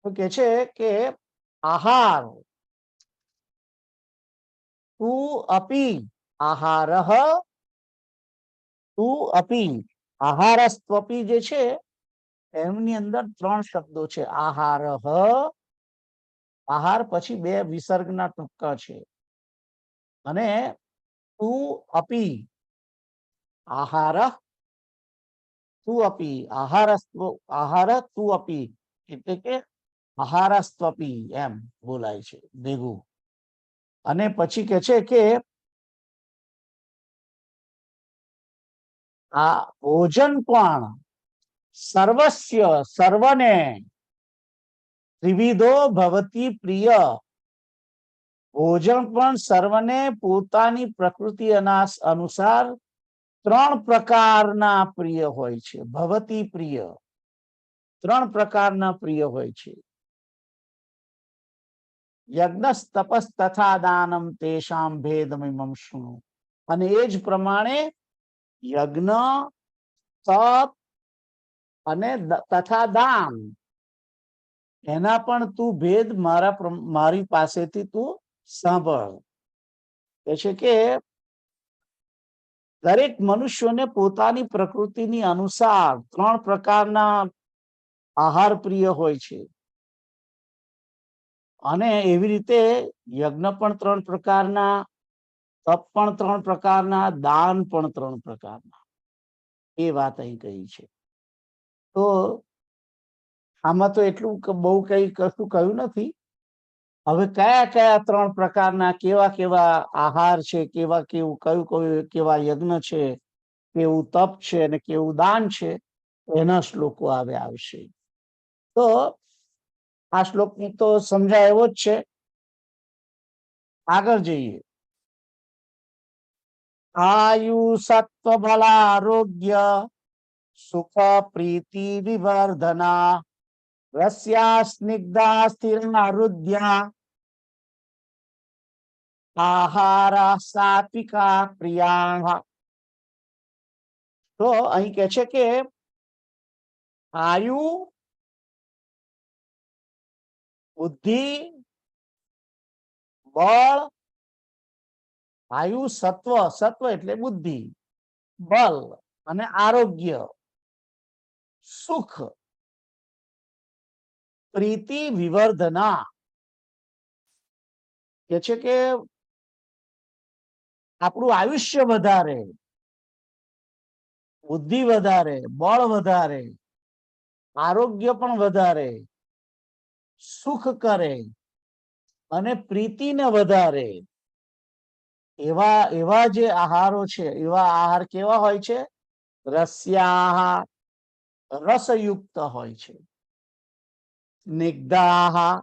તો કે છે કે આહાર તું અપી આહારઃ તું અપી આહારસ્ત્વપી જે છે એમની અંદર 3 શબ્દો છે. આહારઃ, આહાર પછી 2 વિસર્ગના ટૂંકા છે, અને તું અપી આહાર તું અપી આહાર તું અપી એટલે કે આહારસ્ત્વપી એમ બોલાય છે ભેગું. અને પછી કે છે કે આ ભોજન પણ સર્વસ્ય સર્વને ત્રિવિધો ભવતી પ્રિય. ભોજન પણ સર્વને પોતાની પ્રકૃતિ અનુસાર 3 પ્રકારના પ્રિય હોય છે. ભવતી પ્રિય, 3 પ્રકારના પ્રિય હોય છે. યજ્ઞસ્તપस्तथा દાનમ તેષાં ભેદમિમં શૃણુ. અને એ જ પ્રમાણે યજ્ઞ, તપ અને તથા દાન, એના પણ તું ભેદ મારી પાસેથી તું સાંભળ. કે છે કે દરેક મનુષ્યોને પોતાની પ્રકૃતિની અનુસાર 3 પ્રકારના આહાર પ્રિય હોય છે. અને એવી રીતે યજ્ઞ પણ 3 પ્રકારના, તપ પણ 3 પ્રકારના, દાન પણ 3 પ્રકારના. એ વાત અહીં કહી છે. તો આમાં તો એટલું બહુ કઈ કશું કહ્યું નથી. હવે કયા કયા 3 પ્રકારના કેવા કેવા આહાર છે, કેવા કેવું કયું કેવા યજ્ઞ છે, કેવું તપ છે અને કેવું દાન છે, એના શ્લોકો આવશે. તો આ શ્લોકની તો સમજાય એવો જ છે. આગળ જઈએ. આયુ સત્વ બલ આરોગ્ય સુખ પ્રીતિ વિવર્ધના રસ્યા સ્નિગ્ધા સ્થિરા રુદ્યા આહારા સાત્વિકા પ્રિયા. તો અહીં કે છે કે આયુ, બુદ્ધિ, બળ, આયુ સત્વ, સત્વ એટલે બુદ્ધિ, બલ અને આરોગ્ય, સુખ, પ્રીતિ વિવર્ધના. કે છે કે આપણું આયુષ્ય વધારે, બુદ્ધિ વધારે, બળ વધારે, આરોગ્ય પણ વધારે, સુખ કરે અને પ્રીતિને વધારે એવા એવા જે આહારો છે, એવા આહાર કેવા હોય છે? રસ્યા, રસયુક્ત હોય છે. સ્નિગ્ધા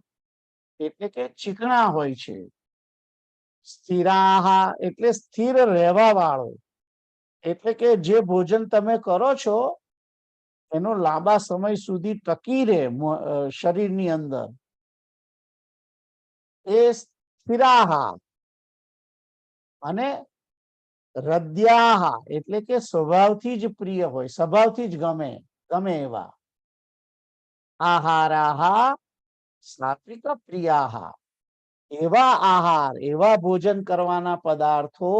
એટલે કે ચીકણા હોય છે. સ્થિરાહ એટલે સ્થિર રહેવા વાળો, એટલે કે જે ભોજન તમે કરો છો એનો લાંબા સમય સુધી ટકી રહે શરીરની અંદર, એ સ્થિરાહ. અને હૃદયાહ એટલે કે સ્વભાવથી જ પ્રિય હોય, સ્વભાવથી જ ગમે એવા. આહારાહ સાત્વિક પ્રિયાહ, એવા આહાર, એવા ભોજન કરવાના પદાર્થો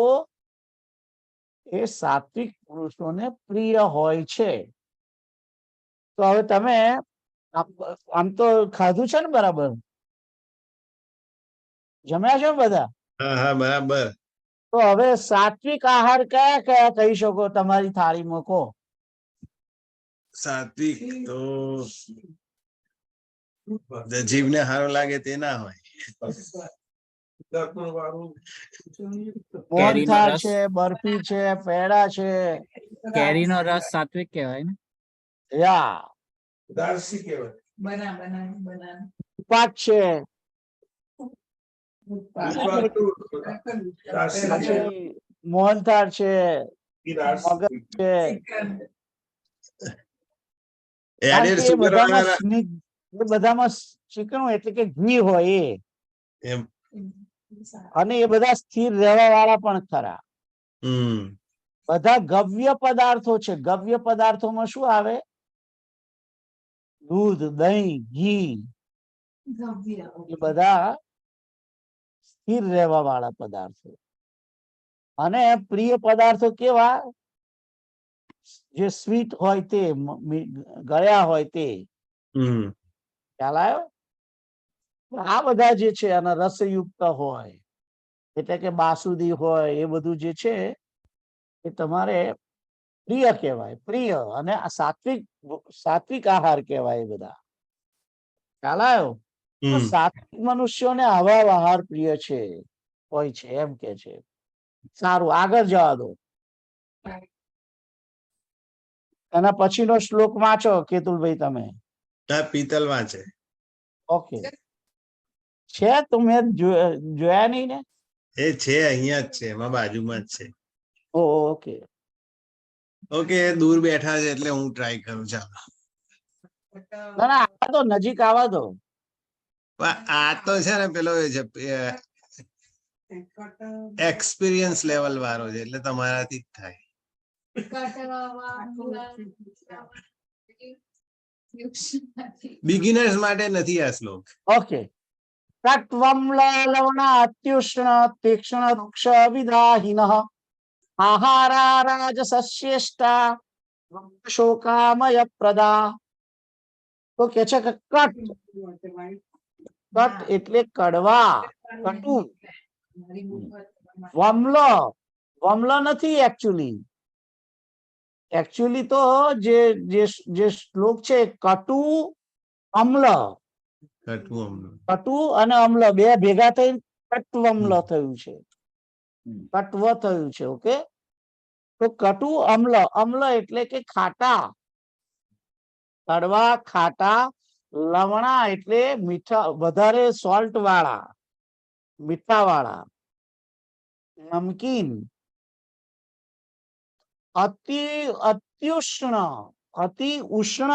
એ સાત્વિક પુરુષોને પ્રિય હોય છે. તો હવે તમે આમ તો ખાધું છે ને બરાબર? જમ્યા છો બધા? હા હા બરાબર. તો હવે સાત્વિક આહાર કયા કયા કહી શકો તમારી થાળીમાં? કહો. સાત્વિક તો જીભને સારું લાગે તે ના હોય. મોહનથાળ છે, બરફી છે, પેડા છે, કેરીનો રસ સાત્વિક કહેવાય ને? યા ઉપાક છે, પછી મોહનથાળ છે, મગજ છે. કારણ એડેડ કે એ સુગર બધામાં વાળા સ્નિગ્ધ, એ બધામાં ચીકણું એટલે કે ઘી હોય એ, એમ. અને એ બધા સ્થિર રહેવા વાળા પણ ખરા. બધા ગવ્ય પદાર્થો છે. ગવ્ય પદાર્થોમાં શું આવે? દૂધ, દહીં, ઘી, એ બધા સ્થિર રહેવા વાળા પદાર્થો. અને પ્રિય પદાર્થો કેવા? જે સ્વીટ હોય તે, ગળ્યા હોય તે. ખ્યાલ આવ્યો? આ બધા જે છે આના રસયુક્ત હોય, એટલે કે બાસુદી હોય, એ બધું જે છે એ તમારે પ્રિય કહેવાય, પ્રિય. અને આ સાત્વિક આહાર કહેવાય. બધા ખ્યાલ આવ્યો? તો સાત્વિક મનુષ્યોને આવા આહાર પ્રિય છે, હોય છે, એમ કે છે. સારું, આગળ જવા દો. એના પછીનો શ્લોક વાંચો કેતુલભાઈ તમે. પિત્તલ વાંચે. ઓકે. છે તો મેં જોયા નહીં ને. એ છે, અહીંયા જ છે, એમાં બાજુમાં જ છે. ઓકે ઓકે, દૂર બેઠા છે એટલે હું ટ્રાય કરું. ચાલો. ના ના, આ તો નજીક આવવા દો. આ તો છે ને પેલો એક્સપિરિયન્સ લેવલ વાળો છે, એટલે તમારાથી જ થાય. બિગિનર્સ માટે નથી આ શ્લોક. ઓકે. લવણાત્યુષ્ણ તીક્ષ્ણ વૃક્ષ વિદાહિનઃ આહારા રાજસસ્યેષ્ટા શોકામય પ્રદા. તો કે છે કે કટ, કટ એટલે કડવા, કટુ. વમ્લ, વમ્લ નથી એકચ્યુઅલી. એકચ્યુઅલી તો જે શ્લોક છે કટુ અમ્લ, કટવું અમનું. કટુ અને અમ્લ બે ભેગા થઈ કટ્વમ્લ થયું છે, કટ્વ થયું છે. ઓકે, તો કટુ અમ્લ, અમ્લ એટલે કે ખાટા, કડવા ખાટા, લવણા એટલે મીઠા વધારે સોલ્ટ વાળા, મીઠા વાળા, નમકીન, અત્યુષ્ણ, અતિ ઉષ્ણ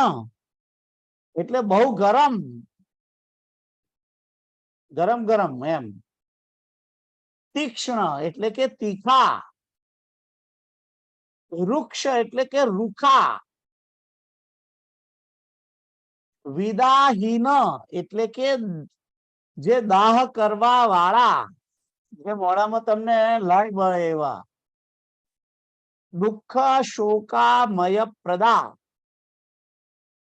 એટલે બહુ ગરમ, ગરમ ગરમ એમ, તીક્ષ્ણ એટલે કે તીખા, વૃક્ષ એટલે કે રૂખા, વિદાહીન એટલે કે જે દાહ કરવા વાળા, જે મોઢામાં તમને લાઈ બળે એવા, દુઃખ શોકામય પ્રદા.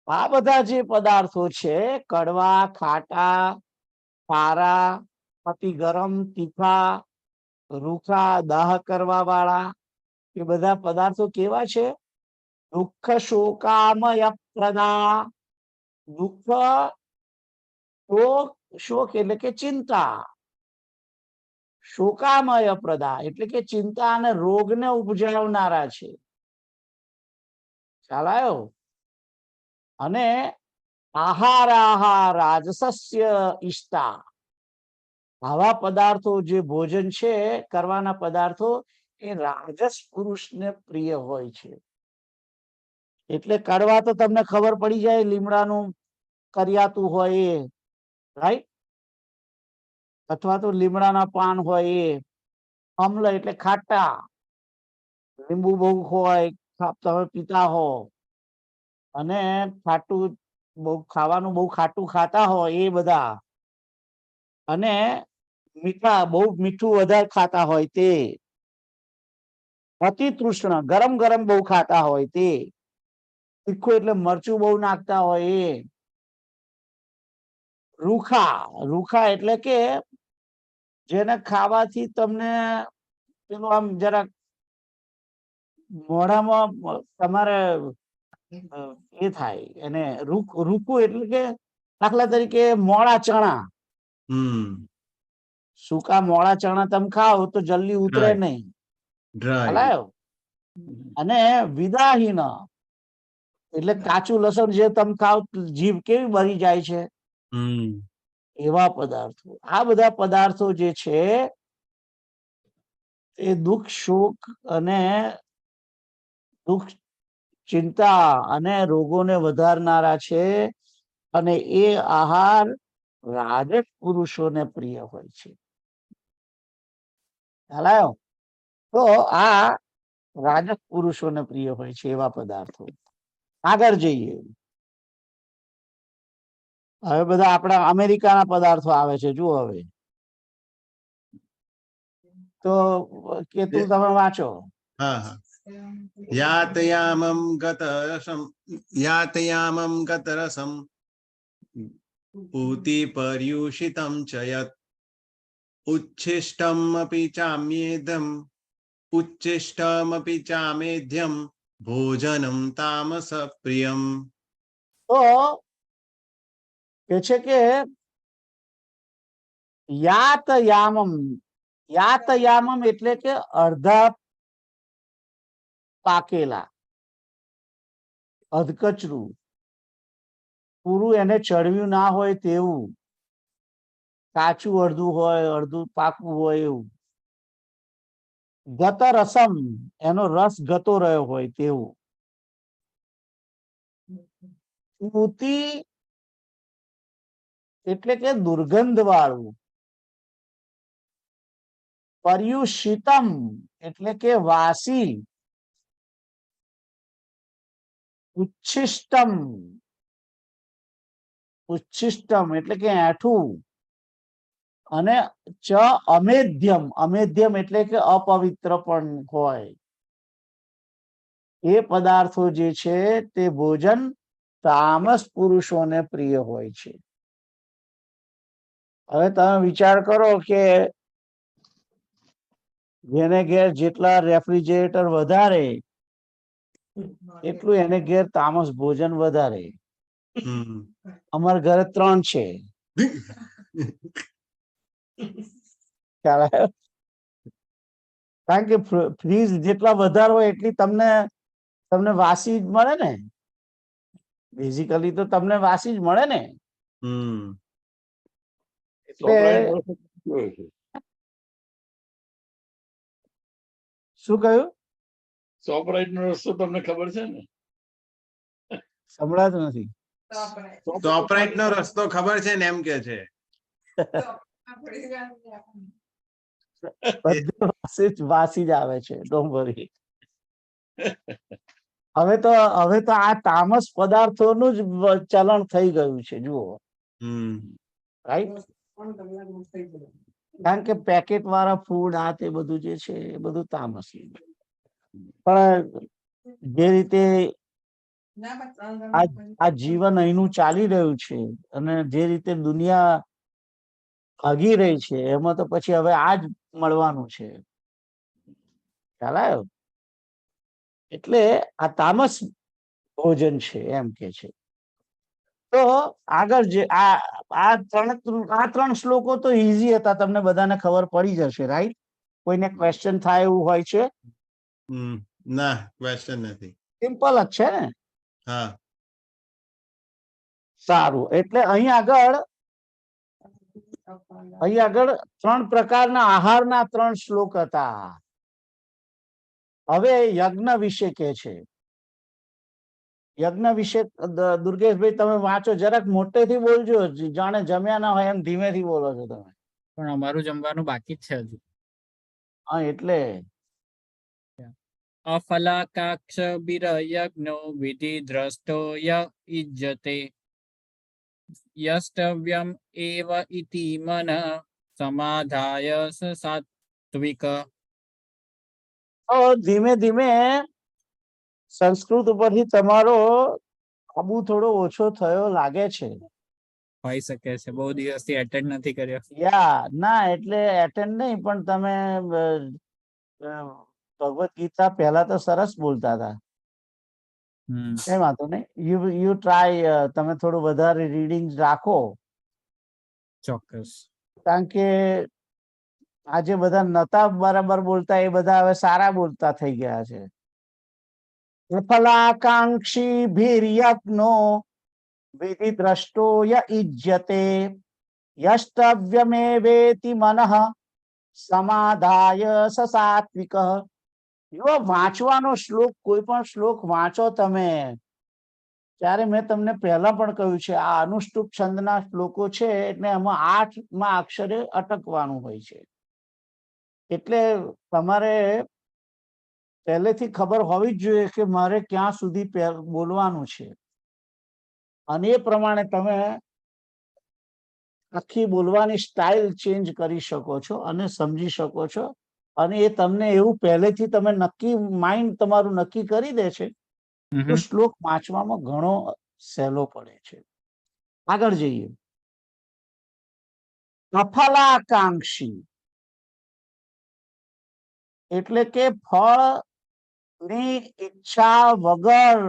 આ બધા જે પદાર્થો છે કડવા, ખાટા, ખારા, અતિ ગરમ, તીખા, રૂખા, દાહ કરવા વાળા, એ બધા પદાર્થો કેવા છે? દુઃખ શોકામય પ્રદા. દુઃખ, શોક, શોક એટલે કે ચિંતા, શોકામય પ્રદા એટલે કે ચિંતા અને રોગને ઉપજાવનારા છે. ખ્યાલ આવ્યો? અને આહારાહા રાજસસ્ય ઈષ્ટા, આવા પદાર્થો જે ભોજન છે કરવાના પદાર્થો એ રાજસ પુરુષને પ્રિય હોય છે. એટલે કડવા તો તમને ખબર પડી જાય, લીમડાનું કરિયાતું હોય એ, રાઈટ, અથવા તો લીમડાના પાન હોય એ. અમ્લ એટલે ખાટા, લીંબુ બહુ હોય, તમે પીતા હો, અને ખાટું બહુ ખાવાનું બહુ ખાટું ખાતા હોય એ બધા, અને મીઠા બહુ મીઠું વધારે ખાતા હોય તે. અતિ તૃષ્ણ ગરમ ગરમ બહુ ખાતા હોય તે. તીખું એટલે મરચું બહુ નાખતા હોય એ. રૂખા, રૂખા એટલે કે જેને ખાવાથી તમને પેલું આમ જરાક મોઢામાં તમારે એ થાય, એને રૂખું એટલે કે દાખલા તરીકે મોળા ચણા, સૂકા મોળા ચણા તમે ખાઓ તો જલ્દી ઉતરે Dry. નહીં. ડ્રાય. હલાયો. અને વિદાહીન એટલે કાચું લસણ જે તમે ખાવ જીભ કેવી બળી જાય છે, એવા પદાર્થો. આ બધા પદાર્થો જે છે એ દુઃખ, શોક અને દુઃખ, ચિંતા અને રોગોને વધારનારા છે. અને એ આહાર રાજસ પુરુષોને પ્રિય હોય છે. ખ્યાલ આવ્યો? તો આ રાજસ પુરુષોને પ્રિય હોય છે એવા પદાર્થો. આગળ જઈએ. હવે બધા આપણા અમેરિકાના પદાર્થો આવે છે. જુઓ હવે તો કેતું તમે વાંચો. હા હા. યાતયામમ ગતરસમ, યાતયામમ ગતરસમ પૂતિ પર્યુષિતમ ચ યત ઉચ્છિષ્ટમપી ચામ્યેદમ, ઉચ્છિષ્ટમપી ચામેધ્યમ ભોજનમ તામસ પ્રિયમ. તો કે છે કે યાતયામમ, યાતયામમ એટલે કે અડધા પાકેલા, અધકચરું, પૂરું એને ચડવ્યું ના હોય તેવું, કાચું અડધું હોય, અડધું પાકું હોય એવું. ગત રસમ એનો રસ ગતો રહ્યો હોય તેવું. પૂતિ એટલે કે દુર્ગંધ વાળું. પર્યુષિતમ એટલે કે વાસી. ઉચ્છિષ્ટમ, ઉચ્છિષ્ટમ એટલે કે એઠું. અને ચ અમેધ્યમ, અમેધ્યમ એટલે કે અપવિત્ર પણ હોય. એ પદાર્થો જે છે તે ભોજન તામસ પુરુષોને પ્રિય હોય છે. હવે તમે વિચાર કરો કે જેને ઘેર જેટલા રેફ્રિજરેટર વધારે એટલું એને ઘેર તામસ ભોજન વધારે. હમ અમારા ઘરે 3 છે. ખ્યાલ આવ્યો? કારણ કે ફ્રીજ જેટલા વધારે હોય એટલી તમને વાસી જ મળે ને. બેઝિકલી તો તમને વાસી જ મળે ને. હમ એટલે શું કહ્યું? સોપરાઇટ નો રસ્તો તમને ખબર છે ને? સંભળાતું નથી. સોપરાઇટ નો રસ્તો ખબર છે ને એમ કે છે. બધું વાસી જ આવે છે. Don't worry. હવે તો આ તામસ પદાર્થોનું જ ચલણ થઈ ગયું છે. જુઓ, હમ રાઈટ? કારણ કે પેકેટ વાળા ફૂડ આ તે બધું જે છે એ બધું તામસી. પણ જે રીતે આ જીવન અહીંનું ચાલી રહ્યું છે અને જે રીતે દુનિયા ભાગી રહી છે એમાં તો પછી હવે આ જ મળવાનું છે. ખ્યાલ આવ્યો? એટલે આ તામસ ભોજન છે એમ કે છે. તો આગળ જે આ 3 શ્લોકો તો ઈઝી હતા, તમને બધાને ખબર પડી જશે, રાઈટ? કોઈને ક્વેશ્ચન થાય એવું હોય છે? ના, ક્વેશ્ચન નથી. સિમ્પલ જ છે ને. હા. સારું, એટલે અહીં આગળ 3 પ્રકારના આહારના 3 શ્લોક હતા. હવે યજ્ઞ વિશે કે છે. યજ્ઞ વિશે દુર્ગેશભાઈ તમે વાંચો, જરાક મોટેથી બોલજો, જાણે જમ્યા ના હોય એમ ધીમેથી બોલો છો તમે. પણ અમારું જમવાનું બાકી જ છે હજુ. હા, એટલે અફલાકાક્ષ યજ્ઞો વિધિ દ્રષ્ટો યુજ્યતે યષ્ટવ્યમ એવ ઇતિ મન સમાધાય સાત્વિક. ધીમે ધીમે સંસ્કૃત ઉપરથી તમારો આબુ થોડો ઓછો થયો લાગે છે. હોઈ શકે છે, બહુ દિવસથી એટેન્ડ નથી કર્યો. ના, એટલે એટેન્ડ નહીં, પણ તમે ભગવત ગીતા પહેલા તો સરસ બોલતા હતા. કઈ વાંધો નહીં, યુ ટ્રાય. તમે થોડું વધારે રીડિંગ રાખો. ચોક્કસ. કારણ કે આજે બધા નતા બરાબર બોલતા, એ બધા હવે સારા બોલતા થઈ ગયા છે. ફલાકાંક્ષી ભીર્યજ્ઞો વિધિ દ્રષ્ટો યુજ્યતે યષ્ટવ્યમેવેતિ મનઃ સમાધાય સાત્વિક. એવો વાંચવાનો શ્લોક, કોઈ પણ શ્લોક વાંચો તમે ત્યારે મેં તમને પહેલા પણ કહ્યું છે, આ અનુષ્ટુપ છંદના શ્લોકો છે એટલે એમાં 8મા અક્ષરે અટકવાનું હોય છે. એટલે તમારે પહેલેથી ખબર હોવી જ જોઈએ કે મારે ક્યાં સુધી બોલવાનું છે, અને એ પ્રમાણે તમે આખી બોલવાની સ્ટાઇલ ચેન્જ કરી શકો છો અને સમજી શકો છો. અને એ તમને એવું પહેલેથી તમે નક્કી, માઇન્ડ તમારું નક્કી કરી દે છે તો શ્લોક વાંચવામાં ઘણો સહેલો પડે છે. આગળ જઈએ. અફલાકાંક્ષી એટલે કે ફળની ઈચ્છા વગર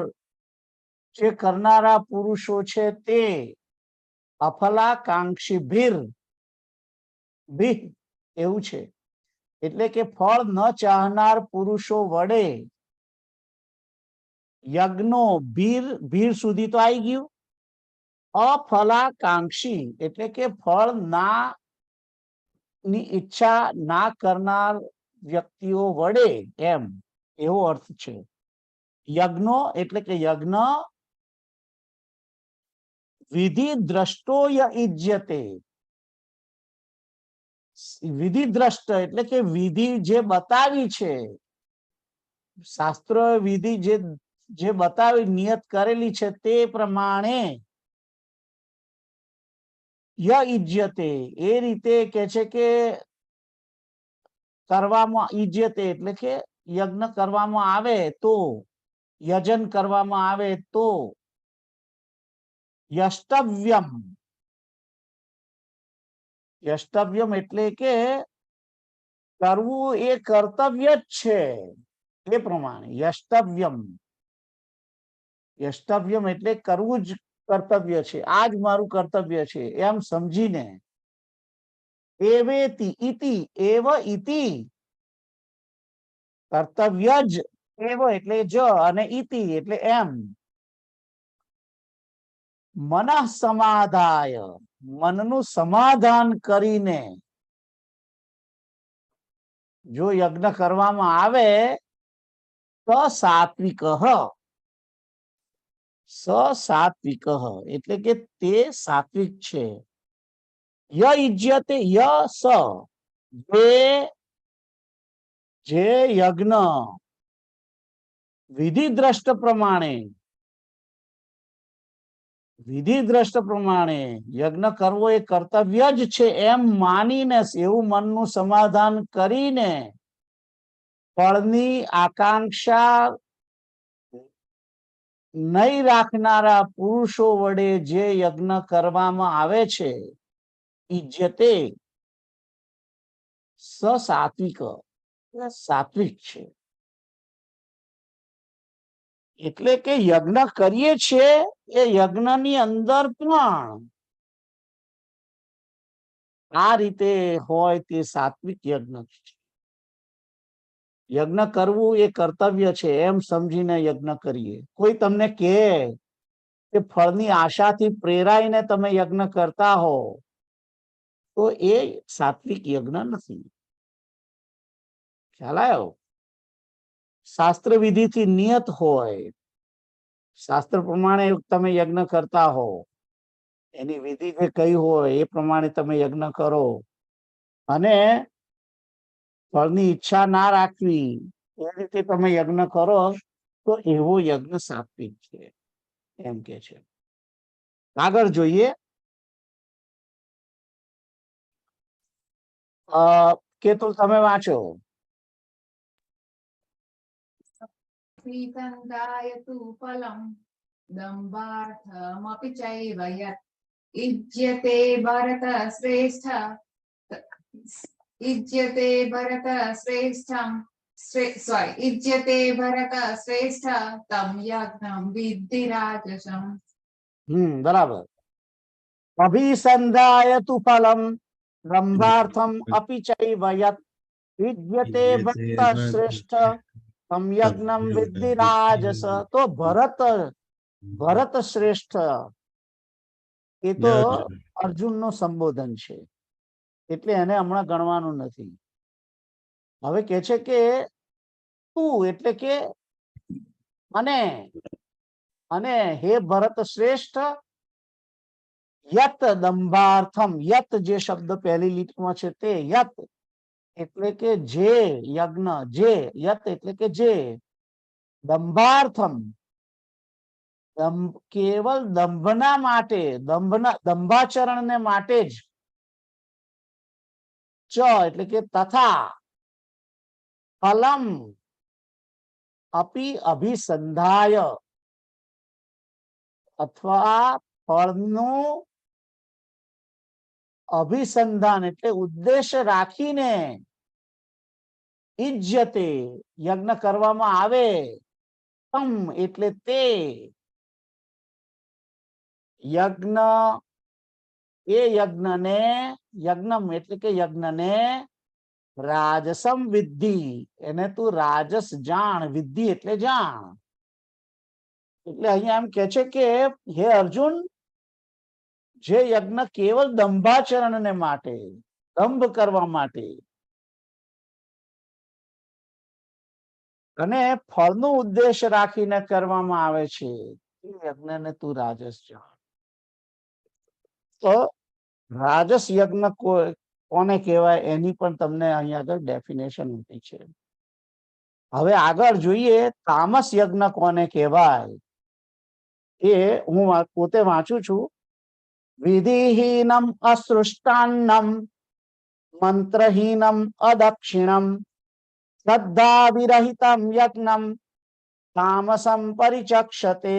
જે કરનારા પુરુષો છે તે અફલાકાંક્ષી ભીર એવું છે. એટલે કે ફળ ન ચાહનાર પુરુષો વડે યજ્ઞો, ભીર સુધી તો આવી ગયું. અફલાકાંક્ષી એટલે કે ફળ ની ઈચ્છા ના કરનાર વ્યક્તિઓ વડે, એમ એવો અર્થ છે. યજ્ઞો એટલે કે યજ્ઞ વિધિ દ્રષ્ટો યુજ્યતે. વિધિ દ્રષ્ટ એટલે કે વિધિ જે બતાવી છે, શાસ્ત્ર વિધિ જે બતાવી, નિયત કરેલી છે તે પ્રમાણે યુજ્યતે, એ રીતે કે છે કે કરવામાં, યુજ્યતે એટલે કે યજ્ઞ કરવામાં આવે તો, યજન કરવામાં આવે તો, યષ્ટવ્યમ, યષ્ટવ્યમ એટલે કે કરવું એ કર્તવ્ય જ છે, એ પ્રમાણે યષ્ટવ્યમ. યષ્ટવ્યમ એટલે કરવું જ કર્તવ્ય છે, આ જ મારું કર્તવ્ય છે એમ સમજીને એવેતિ ઇતિ એવ ઇતિ કર્તવ્ય જ એવ એટલે જ અને ઇતિ એટલે એમ મનઃ સમાધાય મનનું સમાધાન કરીને જો યજ્ઞ કરવામાં આવે તો સાત્વિક સાત્વિક એટલે કે તે સાત્વિક છે. ય ઇજ્યતે ય સ જે યજ્ઞ વિધિ દ્રષ્ટ પ્રમાણે યજ્ઞ કરવો એ કર્તવ્ય જ છે એમ માનીને એવું મનનું સમાધાન કરીને ફળની આકાંક્ષા નહીં રાખનારા પુરુષો વડે જે યજ્ઞ કરવામાં આવે છે ઇજ્જતે સાત્વિક સાત્વિક છે. એટલે કે યજ્ઞ કરીએ છીએ એ યજ્ઞની અંદર પણ આ રીતે હોય તે સાત્વિક યજ્ઞ છે. યજ્ઞ કરવું એ કર્તવ્ય છે એમ સમજીને યજ્ઞ કરીએ. કોઈ તમને કહે કે ફળની આશાથી પ્રેરાઈને તમે યજ્ઞ કરતા હો તો એ સાત્વિક યજ્ઞ નથી. ખ્યાલ આવ્યો? શાસ્ત્ર વિધિથી નિયત હોય, શાસ્ત્ર પ્રમાણે તમે યજ્ઞ કરતા હો, એની વિધિ જે કઈ હોય એ પ્રમાણે તમે યજ્ઞ કરો અને ફળની ઈચ્છા ના રાખવી એ રીતે તમે યજ્ઞ કરો તો એવો યજ્ઞ સાત્વિક છે એમ કે છે. આગળ જોઈએ. કેતુલ તમે વાંચો. श्रीतन्दायतु फलं दम्भार्थमपि चैव यत् इज्यते भरतश्रेष्ठ इज्यते भरतश्रेष्ठं इज्यते भरतश्रेष्ठ तं यज्ञं विद्धि राजसम्. બરાબર. અભિસંધાયતુ ફલમ બ્રહ્માર્થમ અપિ ચૈવ યત વિદ્યતે ભરત શ્રેષ્ઠ તમ યજ્ઞમ વિદ્ધિ રાજસ. તો ભરત શ્રેષ્ઠ એ તો અર્જુન નું સંબોધન છે એટલે એને હમણાં ગણવાનું નથી. હવે કે છે કે તું એટલે કે અને હે ભરત શ્રેષ્ઠ યત દંભાર્થમ યત જે શબ્દ પહેલી લીટીમાં છે તે યત એટલે કે જે યજ્ઞ જે યત એટલે કે જે દંભાર્થમ કેવલ દંભના માટે દંભાચરણને માટે જ ચ એટલે કે તથા ફલમ અપી અભિસંધાય અથવા ફળનું અભિસંધાન એટલે ઉદ્દેશ રાખીને ઇજ્જતે યજ્ઞ કરવામાં આવે તમ એટલે તે યજ્ઞ એ યજ્ઞમ એટલે કે યજ્ઞને રાજસમ વિદ્ધિ એને તું રાજસ જાણ. વિદ્ધિ એટલે જાણ. એટલે અહીંયા એમ કે છે કે હે અર્જુન જે યજ્ઞ કેવલ દંભાચરણને માટે દંભ કરવા માટે અને ફળનો ઉદ્દેશ રાખીને કરવામાં આવે છે એ યજ્ઞને તું રાજસ જાણ. તો રાજસ યજ્ઞ કોને કહેવાય એની પણ તમને અહીંયા આગળ ડેફિનેશન આપી છે. હવે આગળ જોઈએ તામસ યજ્ઞ કોને કહેવાય એ હું પોતે વાંચું છું. વિધિહીનમ અસૃષ્ટાન્નમ મંત્રહીનમ અદક્ષિણમ શ્રદ્ધા વિરહિતમ યજ્ઞમ તામસમ પરિચક્ષતે.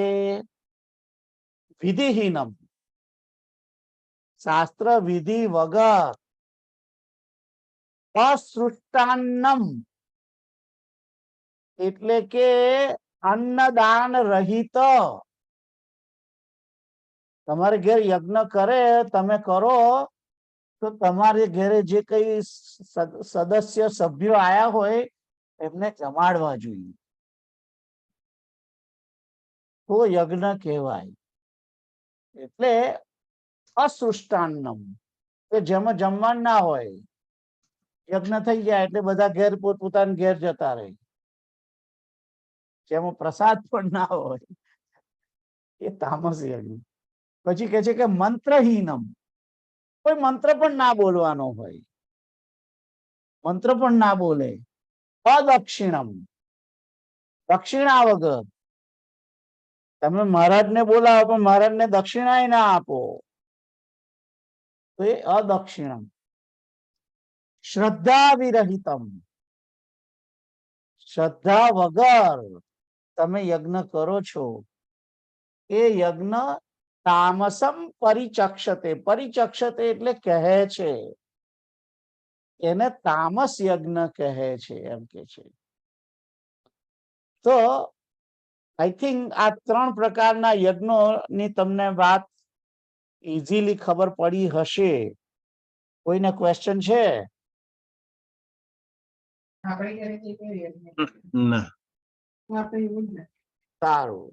વિધિહીનમ શાસ્ત્ર વિધિ વગર અસૃષ્ટાન્નમ એટલે કે અન્નદાન રહિત તમારે ઘેર યજ્ઞ કરે, તમે કરો તો તમારે ઘેરે જે કઈ સદસ્ય સભ્યો આયા હોય એમને જમાડવા જોઈએ, તો યજ્ઞ કહેવાય. એટલે અસૃષ્ટાન્નમ, કે જેમાં જમવાનું ના હોય, યજ્ઞ થઈ જાય એટલે બધા ઘેર પોતપોતાના ઘેર જતા રહે, જેમાં પ્રસાદ પણ ના હોય, એ તામસ યજ્ઞ. પછી કે છે કે મંત્રહીનમ, કોઈ મંત્ર પણ ના બોલવાનો હોય, મંત્ર પણ ના બોલે. અદક્ષિણમ, દક્ષિણા વગર. તમે મહારાજને બોલાવો પણ મહારાજને દક્ષિણા ના આપો, તો એ અદક્ષિણમ. શ્રદ્ધા વિરહિતમ, શ્રદ્ધા વગર તમે યજ્ઞ કરો છો, એ યજ્ઞ તામસમ પરિચક્ષતે. પરિચક્ષતે એટલે કહે છે, એને તામસ યજ્ઞ કહે છે, એમ કે છે. તો આઈ થિંક આ 3 પ્રકારના યજ્ઞોની તમને વાત ઇઝીલી ખબર પડી હશે. કોઈને ક્વેશ્ચન છે? આપણે ઘરે જે કરીએ ને, ના. આપણે એવું જ ને. સારું,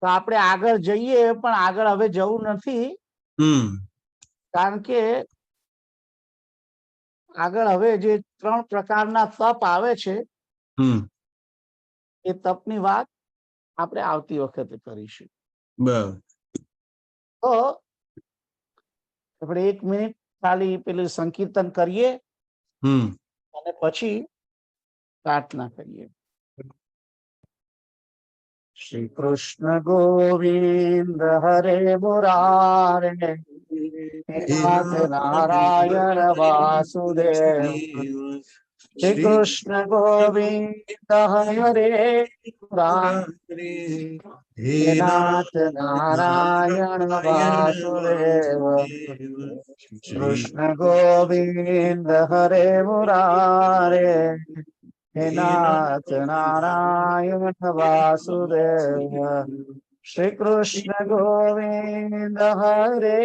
તો આપણે આગળ જઈએ, પણ આગળ હવે જવું નથી, કારણ કે આગળ હવે જે 3 પ્રકારના તપ આવે છે, એ તપની વાત આપણે આવતી વખતે કરીશું. બરાબર. તો આપણે 1 મિનિટ ખાલી પેલું સંકીર્તન કરીએ અને પછી પ્રાર્થના કરીએ. શ્રી કૃષ્ણ ગોવિંદ હરે મુરારે, નાથ નારાયણ વાસુદેવ. શ્રી કૃષ્ણ ગોવિંદ હરે મુરારે, નાથ નારાયણ વાસુદેવ. કૃષ્ણ ગોવિંદ હરે મુરારે, હે નાથ નારાયણ વાસુદેવ. શ્રી કૃષ્ણ ગોવિંદ હરે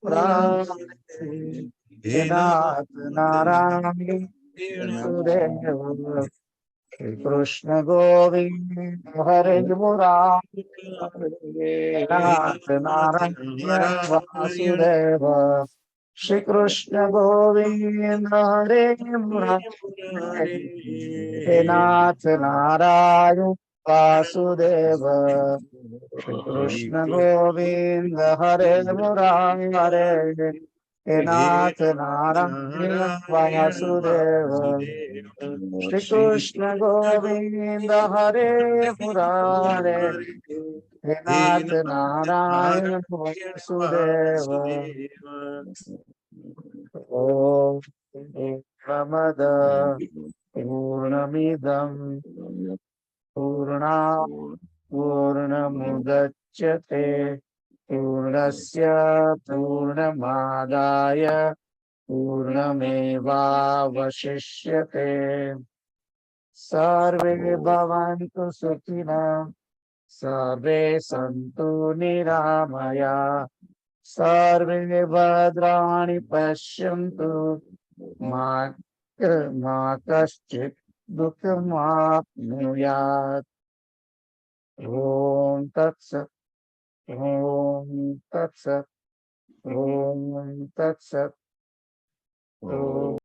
મુરારે, હે નાથ નારાયણ વાસુદેવ. શ્રી કૃષ્ણ ગોવિંદ હરે મુરારે, હે નાથ નારાયણ વાસુદેવ. શ્રી કૃષ્ણ ગોવિંદ હરે મુરારે, હે નાથ નારાયણ વાસુદેવ. શ્રી કૃષ્ણ ગોવિંદ હરે મુરારે, હે નાથ નારાયણ વાસુદેવ. શ્રી કૃષ્ણ ગોવિંદ હરે મુરારે, હે નાથ નારાયણ વાસુદેવ. ઓમ પૂર્ણમદ પૂર્ણમિદં પૂર્ણાત પૂર્ણમુદચ્યતે પૂર્ણસ્ય પૂર્ણમાદાય પૂર્ણમેવાવશિષ્યતે. સર્વે ભવन्तુ સુખિનઃ, સર્વે સन्तુ નિરામયા, સર્વે ભદ્રાણિ પશ્યन्तુ, મા કશ્ચિत् દુઃખમાપ્નુયાत्. ઓમ તત્સત. ઓમ તત્સત. ઓમ તત્સત. ઓમ